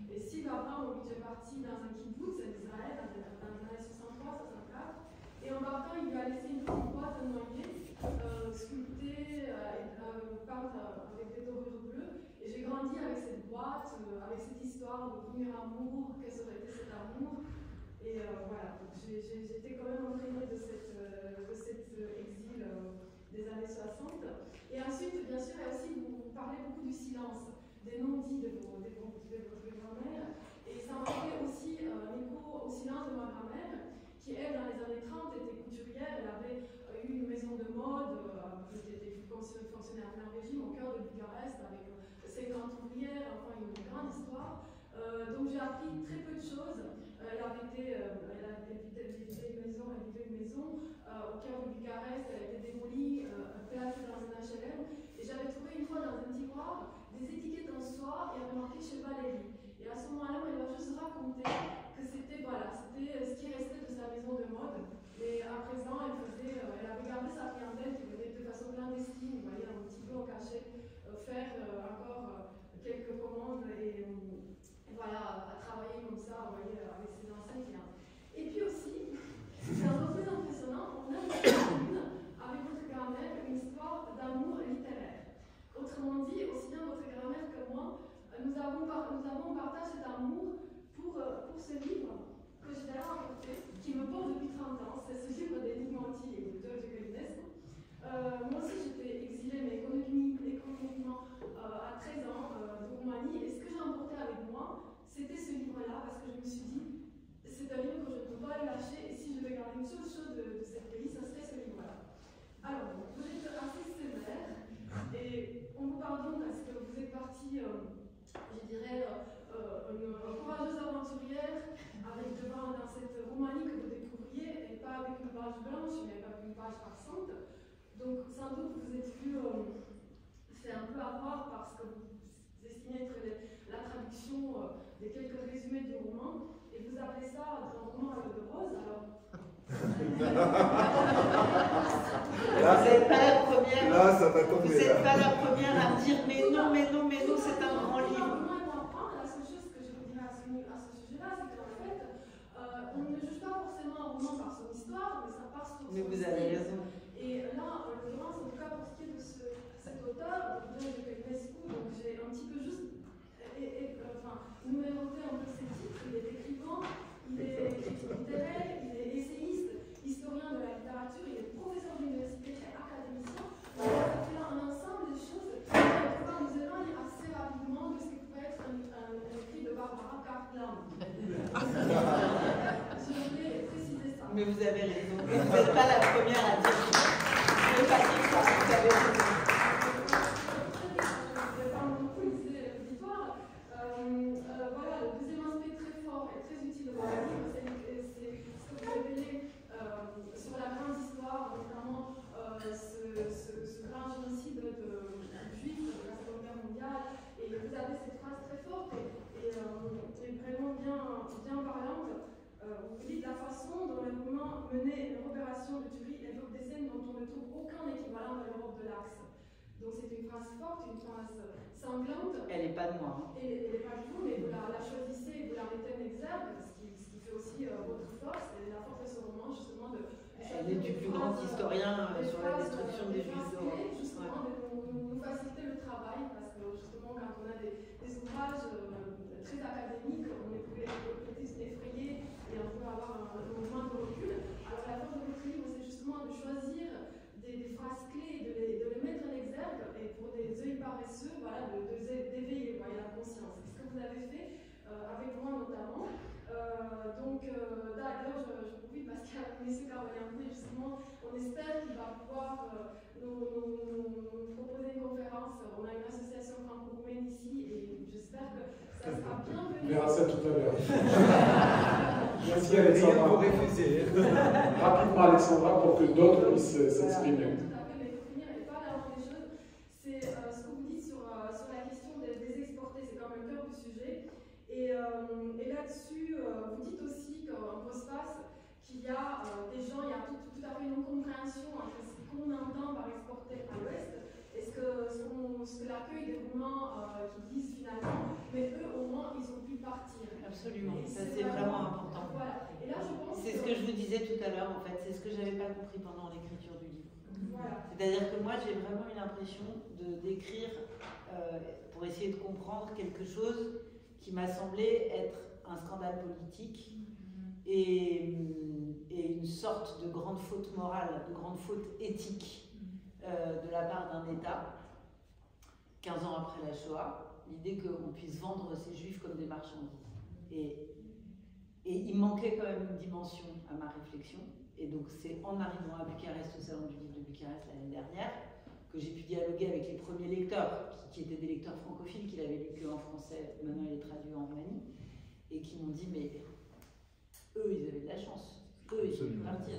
Et Sylvie Abraham est parti dans un kibbutz en Israël dans les années 63-64. Et en partant, il lui a laissé une petite boîte à noyer, sculptée, peinte avec des dorures bleues. Et j'ai grandi avec cette boîte, avec cette histoire de premier amour, quel aurait été cet amour. Et voilà, j'étais quand même imprégnée de cet exil des années 60. Et ensuite, bien sûr, vous parlez beaucoup du silence, des non-dits de votre grand-mère. Et ça m'a fait aussi un écho au silence de ma grand-mère, qui, elle, dans les années 30, était couturière. Elle avait eu une maison de mode, qui était fonctionnait à plein régime, au cœur de Bucarest, avec 50 ouvrières, enfin une grande histoire. Donc j'ai appris très peu de choses. Elle vivait une maison au cœur de Bucarest, elle a été démolie, placée dans un HLM. Et j'avais trouvé une fois dans un tiroir des étiquettes en soie et il y avait marqué chez Valérie. Et à ce moment-là, elle m'a juste raconté que c'était ce qui restait de sa maison de mode. Et à présent, elle avait gardé sa clientèle qui venait de façon clandestine, vous voyez, un petit peu au cachet, faire encore quelques commandes et voilà, à travailler comme ça, vous voyez, avec ses anciens clients. Et puis aussi, c'est un peu plus impressionnant, on a avec votre grand-mère une histoire d'amour littéraire. Autrement dit, aussi bien votre grand-mère que moi, nous avons partagé cet amour pour ce livre que j'ai d'ailleurs apporté, qui me porte depuis 30 ans, c'est ce livre d'Enigmanti et de Galinesco. Moi aussi j'étais exilée, mais économiquement à 13 ans de Roumanie, et ce que j'ai emporté avec moi, c'était ce livre-là, parce que je me suis dit, c'est un livre que je ne peux pas lâcher, et si je devais garder une seule chose de ce pays, ça serait ce livre-là. Alors, vous êtes assez sévère, et on vous pardonne parce que vous êtes parti, je dirais, une courageuse aventurière avec devant dans cette Roumanie que vous découvriez, et pas avec une page blanche, mais avec une page passante. Donc, sans doute, vous êtes vu fait un peu avoir parce que vous estimez être la traduction des quelques résumés du roman, et vous appelez ça un roman à l'eau de rose. Alors, vous n'êtes pas la première. Là, ça va tomber. Vous n'êtes pas la première à me dire mais non, c'est un grand livre. La seule chose que je vous dirais à ce sujet-là, c'est qu'en fait, on ne juge pas forcément un roman par son histoire, mais ça par son Mais vous avez raison. Et là, en l'occurrence, en tout cas pour ce qui est de cet auteur, de Galinesco, donc j'ai un petit peu juste numéroté un peu ses titres. Il est écrivain, il est critique littéraire, il est essayiste, historien de la littérature, il est professeur d'université et académicien. Donc ça fait là un ensemble de choses qui nous éloignent assez rapidement de ce que peut être un écrit de Barbara Cartland. Je voulais préciser ça. Mais vous avez raison. Vous n'êtes pas la première à dire ça. Je ne veux pas dire ça, vous avez raison. Voilà, le deuxième aspect très fort et très utile de votre livre, c'est en parlant, vous dites la façon dont les Roumains menaient leur opération de tuerie évoque des scènes dont on ne trouve aucun équivalent dans l'Europe de l'Axe. Donc c'est une phrase forte, une phrase sanglante. Elle n'est pas de moi. Hein. Elle n'est pas de vous, mais vous la choisissez, vous la mettez en exergue, ce qui fait aussi votre force, et la force de ce roman, justement, de elle est du plus grand historien sur la destruction des Juifs d'Europe. Justement, de nous faciliter le travail, parce que justement, quand on a des ouvrages très académiques, on est plus effrayé et on peut avoir un moment de recul. Alors la force de votre livre, c'est justement de choisir des phrases clés, de les mettre en exergue, et pour des œils paresseux, voilà, d'éveiller la conscience. C'est ce que vous avez fait avec moi notamment. D'ailleurs, je profite parce qu'il y a M. Carolianté, justement, on espère qu'il va pouvoir nous proposer une conférence. On a une association franco-roumaine ici, et j'espère que ça sera bienvenu. On verra ça tout à l'heure. Merci Alexandra. Pour refuser. Rapidement Alexandra, pour que d'autres puissent s'exprimer. Tout à fait, mais pour finir et pas l'avant des choses, c'est ce que vous dites sur la question des exportés, c'est quand même le cœur du sujet. Et là-dessus, vous dites aussi qu'en postface, qu'il y a des gens, il y a tout à fait une incompréhension entre ce qu'on entend par exporter à l'Ouest et ce que l'accueil des Roumains qui disent finalement, mais eux au moins ils ont pu partir. Absolument, ça c'est vraiment important. Voilà. Et là je pense c'est ce que je vous disais tout à l'heure en fait, c'est ce que j'avais pas compris pendant l'écriture du livre. Voilà. C'est-à-dire que moi j'ai vraiment eu l'impression d'écrire pour essayer de comprendre quelque chose qui m'a semblé être un scandale politique et une sorte de grande faute morale, de grande faute éthique de la part d'un État, 15 ans après la Shoah, l'idée qu'on puisse vendre ces Juifs comme des marchandises. Et il manquait quand même une dimension à ma réflexion, et donc c'est en arrivant à Bucarest, au Salon du Livre de Bucarest l'année dernière, que j'ai pu dialoguer avec les premiers lecteurs, qui étaient des lecteurs francophiles, qui l'avaient lu qu'en français, maintenant il est traduit en roumanie, et qui m'ont dit, mais eux, ils avaient de la chance. Eux, ils ont pu partir.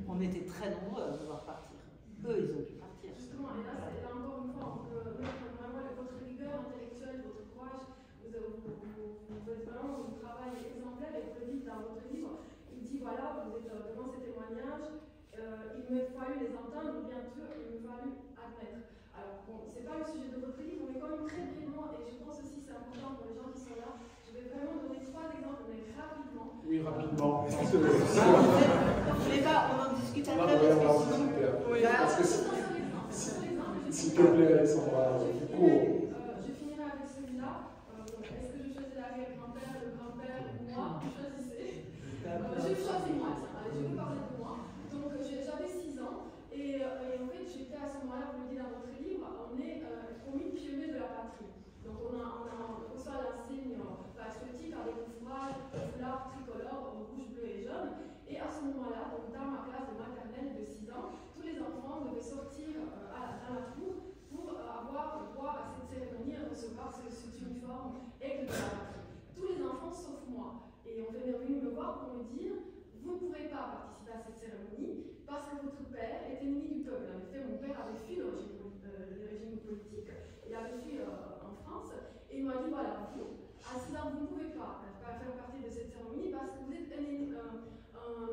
On était très nombreux à vouloir partir. Eux, ils ont pu partir. Justement, et là, encore une fois, on peut mettre vraiment votre rigueur intellectuelle, votre courage. Vous faites vraiment un travail exemplaire, et vous le dites dans votre livre. Il dit, voilà, vous êtes devant ces témoignages, il me fallu les entendre, bien sûr, il me fallu admettre. Alors, bon, c'est pas le sujet de votre livre, mais quand même très brièvement, et je pense aussi que c'est important pour les gens qui sont là, je vais vraiment donner 3 exemples, mais rapidement. Oui, rapidement. Vous voulez pas, on en discute après, on va en parce que sinon... discuter. Parce que s'il te plaît, Alexandra, du coup... Je finirai avec celui-là. Est-ce que je choisis l'arrière-grand-père, le grand-père ou moi? Choisissez. Je choisis moi, tiens. Allez, je vais parler de moi. Donc, j'avais 6 ans, et en fait, j'étais à ce moment-là, vous le dites dans votre livre, on est promis pionnier de la patrie. Donc, on reçoit l'insigne patriotique avec le foulard tricolore rouge, bleu et jaune. Et à ce moment-là, donc dans ma classe de maternelle de 6 ans, tous les enfants devaient sortir dans la cour pour avoir droit à cette cérémonie et recevoir cet uniforme aigle de la patrie. Tous les enfants sauf moi. Et on est venu me voir pour me dire, vous ne pourrez pas participer à cette cérémonie parce que votre père est ennemi du peuple. En effet, mon père avait fui le régime politique, il avait fui en France, et il m'a dit, voilà, vous, à 6 ans, vous ne pouvez pas faire partie de cette cérémonie parce que vous êtes un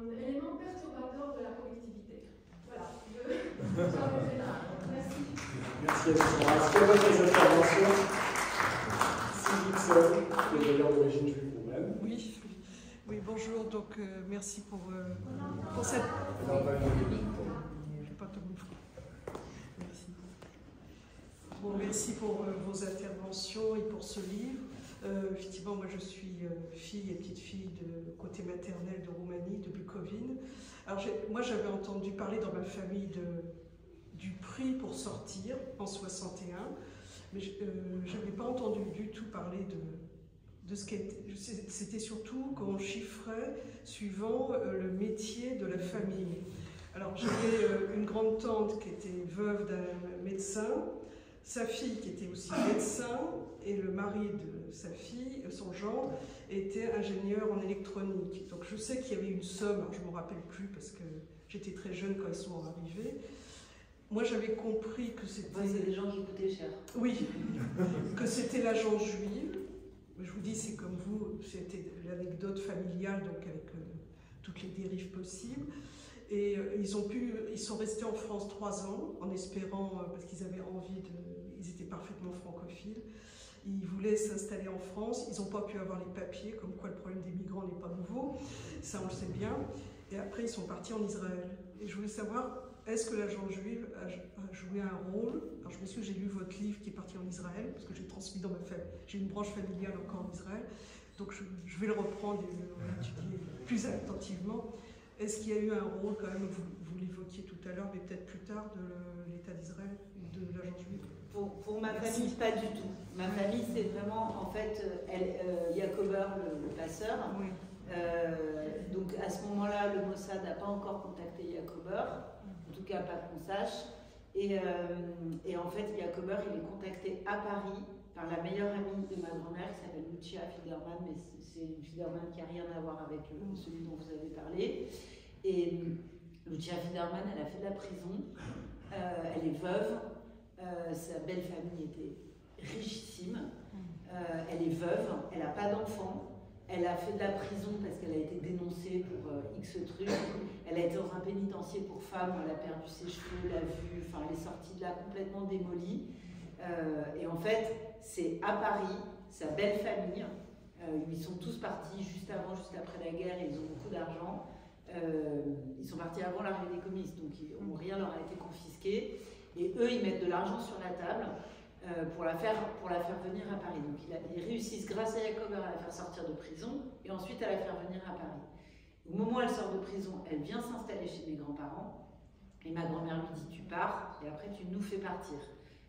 élément perturbateur de la collectivité. Voilà, j'arrêterai là. Merci. Merci Alexandra. Est-ce qu'il y a d'autres interventions? Sylvie Tseul, qui est d'ailleurs d'origine juive roumaine. Oui, bonjour. Donc, merci pour cette... Merci. Bon, merci pour vos interventions et pour ce livre. Effectivement, moi je suis fille et petite-fille de côté maternel de Roumanie, de Bukovine. Alors moi j'avais entendu parler dans ma famille du prix pour sortir en 61, mais je n'avais pas entendu du tout parler de ce qu'était. C'était surtout qu'on chiffrait suivant le métier de la famille. Alors j'avais une grande tante qui était veuve d'un médecin, sa fille qui était aussi médecin, et le mari de sa fille, son gendre, était ingénieur en électronique. Donc je sais qu'il y avait une somme, alors je ne me rappelle plus parce que j'étais très jeune quand ils sont arrivés. Moi j'avais compris que c'était... C'est des gens qui coûtaient cher. Oui, que c'était l'agence juive. Je vous dis, c'est comme vous, c'était l'anecdote familiale, donc avec toutes les dérives possibles. Et ils sont restés en France 3 ans, en espérant, parce qu'ils avaient envie ils étaient parfaitement francophiles. Ils voulaient s'installer en France, ils n'ont pas pu avoir les papiers, comme quoi le problème des migrants n'est pas nouveau, ça on le sait bien. Et après ils sont partis en Israël. Et je voulais savoir, est-ce que l'agence juive a joué un rôle? Alors je me suis dit, j'ai lu votre livre qui est parti en Israël, parce que j'ai transmis dans ma famille, j'ai une branche familiale encore en Israël, donc je vais le reprendre et l'étudier plus attentivement. Est-ce qu'il y a eu un rôle quand même, vous l'évoquiez tout à l'heure, mais peut-être plus tard, de l'État d'Israël, de l'agence juive? Pour ma famille, pas du tout. Ma famille, c'est vraiment, en fait, Yacober, le passeur. Oui. Donc à ce moment-là, le Mossad n'a pas encore contacté Yacober, en tout cas pas qu'on sache. Et en fait, Yacober, il est contacté à Paris par la meilleure amie de ma grand-mère, qui s'appelle Lucia Fiderman, mais c'est une Fiderman qui n'a rien à voir avec celui dont vous avez parlé. Et Lucia Fiderman, elle a fait de la prison, elle est veuve. Sa belle famille était richissime, elle est veuve, elle n'a pas d'enfant, elle a fait de la prison parce qu'elle a été dénoncée pour X trucs, elle a été dans un pénitencier pour femmes, elle a perdu ses cheveux, la vue, enfin elle est sortie de là complètement démolie. Et en fait, c'est à Paris, sa belle famille, ils sont tous partis juste avant, juste après la guerre, et ils ont beaucoup d'argent. Ils sont partis avant l'arrivée des communistes, donc rien leur a été confisqué. Et eux, ils mettent de l'argent sur la table pour la faire venir à Paris. Donc ils réussissent, grâce à Yacober, à la faire sortir de prison et ensuite à la faire venir à Paris. Au moment où elle sort de prison, elle vient s'installer chez mes grands-parents et ma grand-mère lui dit « tu pars et après tu nous fais partir ».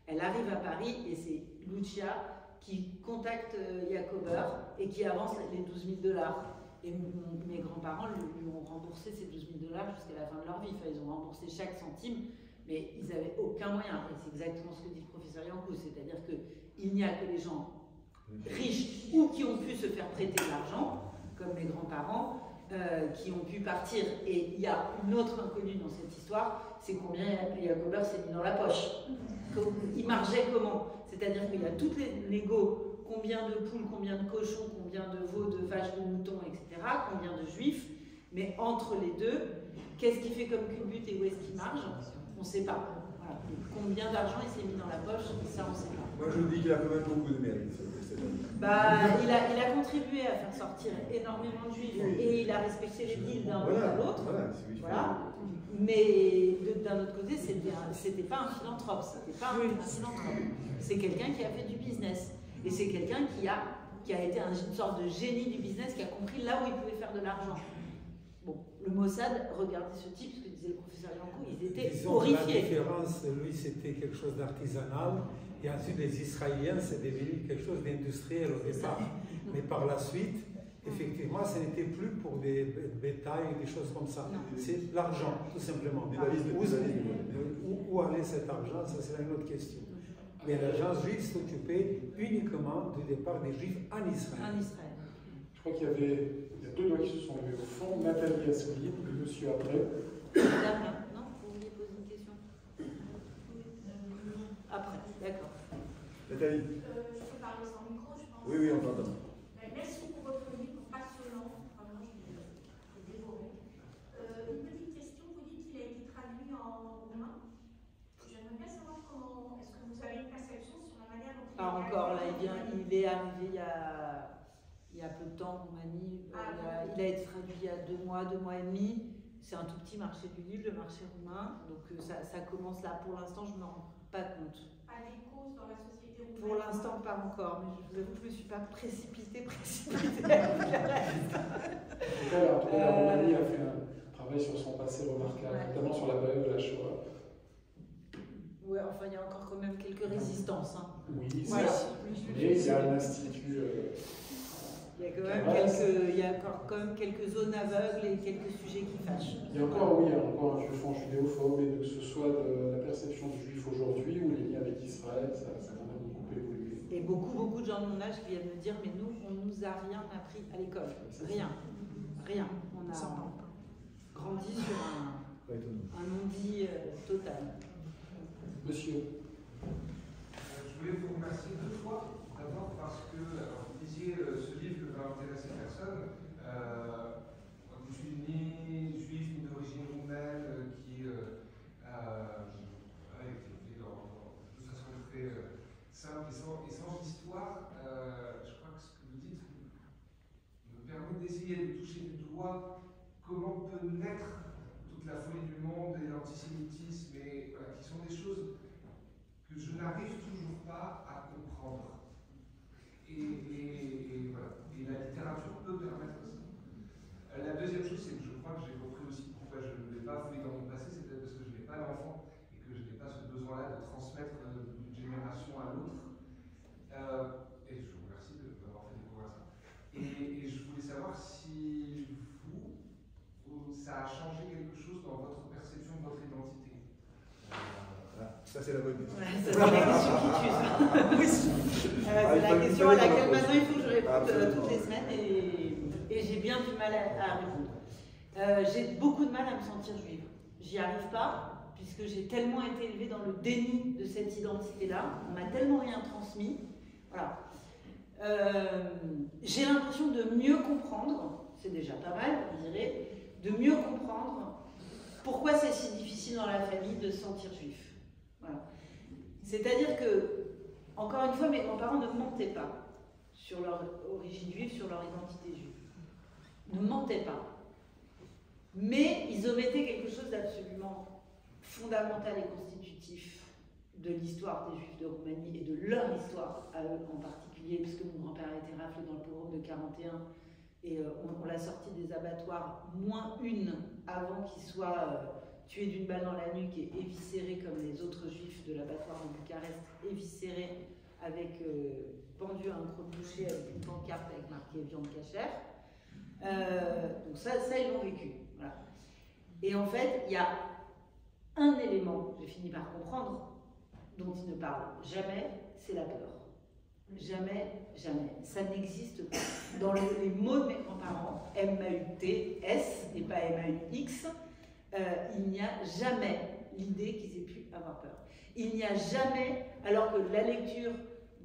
Elle arrive à Paris et c'est Lucia qui contacte Yacober et qui avance les 12 000 $. Et mes grands-parents lui ont remboursé ces 12 000 $ jusqu'à la fin de leur vie. Enfin, ils ont remboursé chaque centime. Mais ils n'avaient aucun moyen. Et c'est exactement ce que dit le professeur Yankou, c'est-à-dire qu'il n'y a que les gens riches ou qui ont pu se faire prêter de l'argent, comme mes grands-parents, qui ont pu partir. Et il y a une autre inconnue dans cette histoire, c'est combien Yacober s'est mis dans la poche. Il margeait comment? C'est-à-dire qu'il y a toutes les négos, combien de poules, combien de cochons, combien de veaux, de vaches, de moutons, etc., combien de juifs, mais entre les deux, qu'est-ce qu'il fait comme culbute et où est-ce qu'il marge? On ne sait pas. Voilà. Combien d'argent il s'est mis dans la poche, ça on ne sait pas. Moi je dis qu'il a quand même beaucoup de mérite. Il a contribué à faire sortir énormément de juifs et il a respecté les deals d'un bout à l'autre. Voilà. Mais d'un autre côté, c'était pas un philanthrope, c'était pas un philanthrope. C'est quelqu'un qui a fait du business. Et c'est quelqu'un qui a été une sorte de génie du business, qui a compris là où il pouvait faire de l'argent. Bon, le Mossad, regardez ce type, ce que disait le professeur Yankou, ils étaient horrifiés. La différence, lui, c'était quelque chose d'artisanal, et ensuite les Israéliens, c'est devenu quelque chose d'industriel au départ. Mais par la suite, effectivement, ce n'était plus pour des bétails, des choses comme ça. C'est l'argent, tout simplement. Où allait cet argent, ça c'est une autre question. Mais l'agence juive s'occupait uniquement du départ des juifs en Israël. En Israël. Je crois qu'il y a 2 doigts qui se sont levés au fond. Nathalie Asselineau, le monsieur après. Non, vous vouliez poser une question? Après, d'accord. Nathalie. Je peux parler sans micro, je pense. Oui, on t'entend. Merci pour votre livre passionnant. Vraiment, je l'ai dévoré. Une petite question, vous dites qu'il a été traduit en roumain. J'aimerais bien savoir comment, est-ce que vous avez une perception sur la manière dont Pas encore, là, il est arrivé il y a peu de temps en Roumanie. Il a été traduit il y a 2 mois, 2 mois et demi. C'est un tout petit marché du livre, le marché roumain. Donc ça commence là. Pour l'instant, je ne me rends pas compte. Pas d'écho dans la société roumaine? Pour l'instant, pas encore. Mais je vous avoue que je ne me suis pas précipitée avec le reste. En tout cas, la Roumanie a fait un travail sur son passé remarquable, notamment sur la période de la Shoah. Ouais, enfin, il y a encore quand même quelques résistances. Hein. Oui, voilà. Mais il y a un institut. Il y a encore quand même quelques zones aveugles et quelques sujets qui fâchent. Il y a encore, oui, encore un juif judéophobe, et que ce soit de la perception du juif aujourd'hui ou les liens avec Israël, ça a quand même beaucoup évolué. Et beaucoup de gens de mon âge qui viennent me dire, mais nous, on ne nous a rien appris à l'école. Rien. On a grandi sur un non-dit total. Monsieur. Je voulais vous remercier 2 fois. D'abord parce que, alors, vous disiez, ce livre va intéresser personne. essayé de toucher du doigt comment peut naître toute la folie du monde et l'antisémitisme, et voilà, qui sont des choses que je n'arrive toujours pas à comprendre. Et voilà. Et la littérature peut permettre ça. La deuxième chose, c'est que je crois que j'ai compris aussi pourquoi je ne vais pas fouiller dans mon passé, c'est peut-être parce que je n'ai pas d'enfant et que je n'ai pas ce besoin-là de transmettre d'une génération à l'autre. Et je vous remercie de m'avoir fait découvrir ça. Et je voulais savoir si ça a changé quelque chose dans votre perception de votre identité. Ça, c'est la bonne question. Ouais, ça, c'est la question qui tue, ça. Oui. C'est la question à laquelle maintenant il faut que je réponde toutes les semaines et j'ai bien du mal à répondre. J'ai beaucoup de mal à me sentir juive. J'y arrive pas, puisque j'ai tellement été élevée dans le déni de cette identité-là. On m'a tellement rien transmis. Voilà. J'ai l'impression de mieux comprendre, c'est déjà pas mal, je dirais, de mieux comprendre pourquoi c'est si difficile dans la famille de se sentir juif. Voilà. C'est-à-dire que, encore une fois, mes grands-parents ne mentaient pas sur leur origine juive, sur leur identité juive. Ne mentaient pas. Mais ils omettaient quelque chose d'absolument fondamental et constitutif de l'histoire des Juifs de Roumanie et de leur histoire à eux en particulier, puisque mon grand-père a été raflé dans le pogrom de 41 et on l'a sorti des abattoirs moins une avant qu'il soit tué d'une balle dans la nuque et éviscéré comme les autres Juifs de l'abattoir de Bucarest, éviscéré avec pendu à un croc-boucher avec une pancarte avec marqué viande cachère. Donc ça ils l'ont vécu. Voilà. Et en fait, il y a un élément, j'ai fini par comprendre, dont ils ne parlent jamais, c'est la peur. Jamais, jamais. Ça n'existe pas. Dans les mots de mes grands-parents, M-A-U-T-S et pas M-A-U-X, il n'y a jamais l'idée qu'ils aient pu avoir peur. Il n'y a jamais, alors que la lecture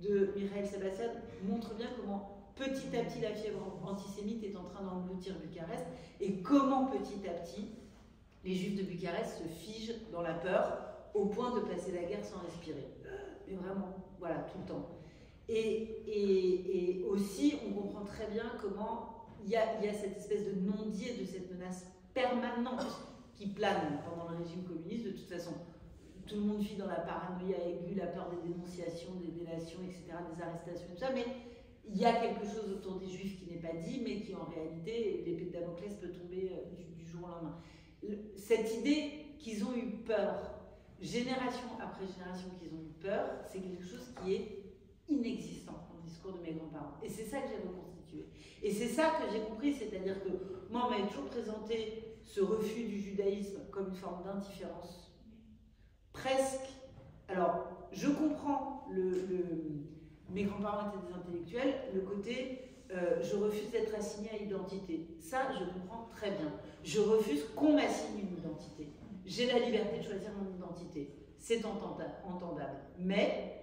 de Mireille Sébastien montre bien comment petit à petit la fièvre antisémite est en train d'engloutir Bucarest et comment petit à petit les Juifs de Bucarest se figent dans la peur au point de passer la guerre sans respirer. Mais vraiment, voilà, tout le temps. Et aussi, on comprend très bien comment il y a cette espèce de non-dit et de cette menace permanente qui plane pendant le régime communiste. De toute façon, tout le monde vit dans la paranoïa aiguë, la peur des dénonciations, des délations, etc., des arrestations, tout ça, mais il y a quelque chose autour des Juifs qui n'est pas dit, mais qui en réalité, l'épée de Damoclès peut tomber du jour au lendemain. Cette idée qu'ils ont eu peur, génération après génération qu'ils ont eu peur, c'est quelque chose qui est inexistant dans le discours de mes grands-parents. Et c'est ça que j'ai reconstitué. Et c'est ça que j'ai compris, c'est-à-dire que moi, on m'avait toujours présenté ce refus du judaïsme comme une forme d'indifférence. Presque. Alors, je comprends mes grands-parents étaient des intellectuels, le côté je refuse d'être assigné à identité. Ça, je comprends très bien. Je refuse qu'on m'assigne une identité. J'ai la liberté de choisir mon identité. C'est entendable. Mais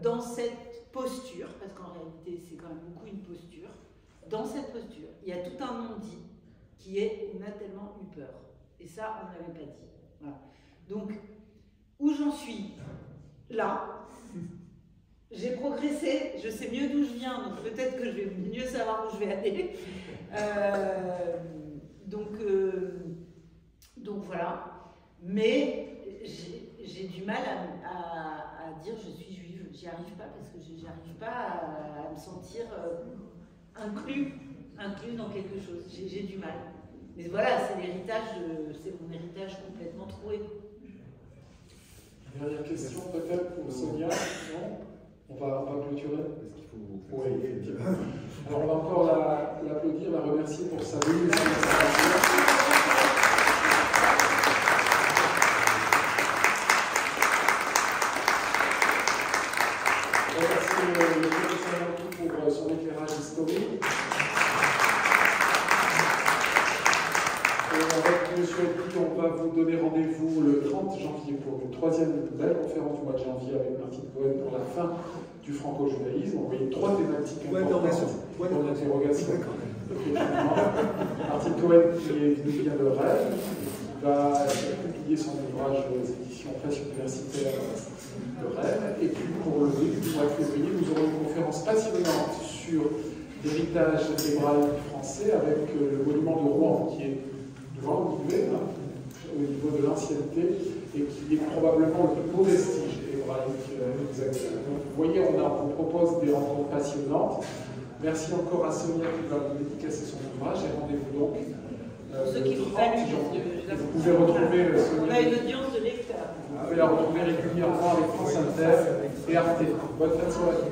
dans cette posture, parce qu'en réalité c'est quand même beaucoup une posture, dans cette posture, il y a tout un non-dit qui est on a tellement eu peur. Et ça, on ne l'avait pas dit. Voilà. Donc, où j'en suis là, j'ai progressé, je sais mieux d'où je viens, donc peut-être que je vais mieux savoir où je vais aller. Donc voilà. Mais j'ai du mal à dire je suis juive. J'y arrive pas parce que j'arrive pas à me sentir inclus dans quelque chose. J'ai du mal. Mais voilà, c'est mon héritage complètement troué. Dernière question peut-être pour Sonia, non? On va clôturer. Est-ce qu'il faut... Oui, effectivement. Alors on va encore l'applaudir, la remercier pour sa venue. On remercie le professeur pour son éclairage historique. Avec M. Elpi, on va vous donner rendez-vous le 30 janvier pour une troisième belle conférence du mois de janvier avec Martine Cohen pour la fin du franco-judaïsme. On voyait 3 thématiques importantes pour l'interrogation. Martine Cohen, qui nous vient de Rennes, va publier son ouvrage aux éditions Presse universitaire de Rennes. Et puis pour le début du mois de février, nous aurons une conférence passionnante sur l'héritage hébraïque français français, avec le monument de Rouen qui est devant le musée, au niveau de l'ancienneté, et qui est probablement le plus beau vestige hébraïque exactement. Donc vous voyez, on propose des rencontres passionnantes. Merci encore à Sonia qui va vous dédicacer son ouvrage, et rendez-vous donc ceux qui le vous 30 valident, janvier. Vous pouvez retrouver on Sonia. a une audience de lecteurs. Vous pouvez la retrouver régulièrement avec France Inter et Arte. Bonne fin de soirée.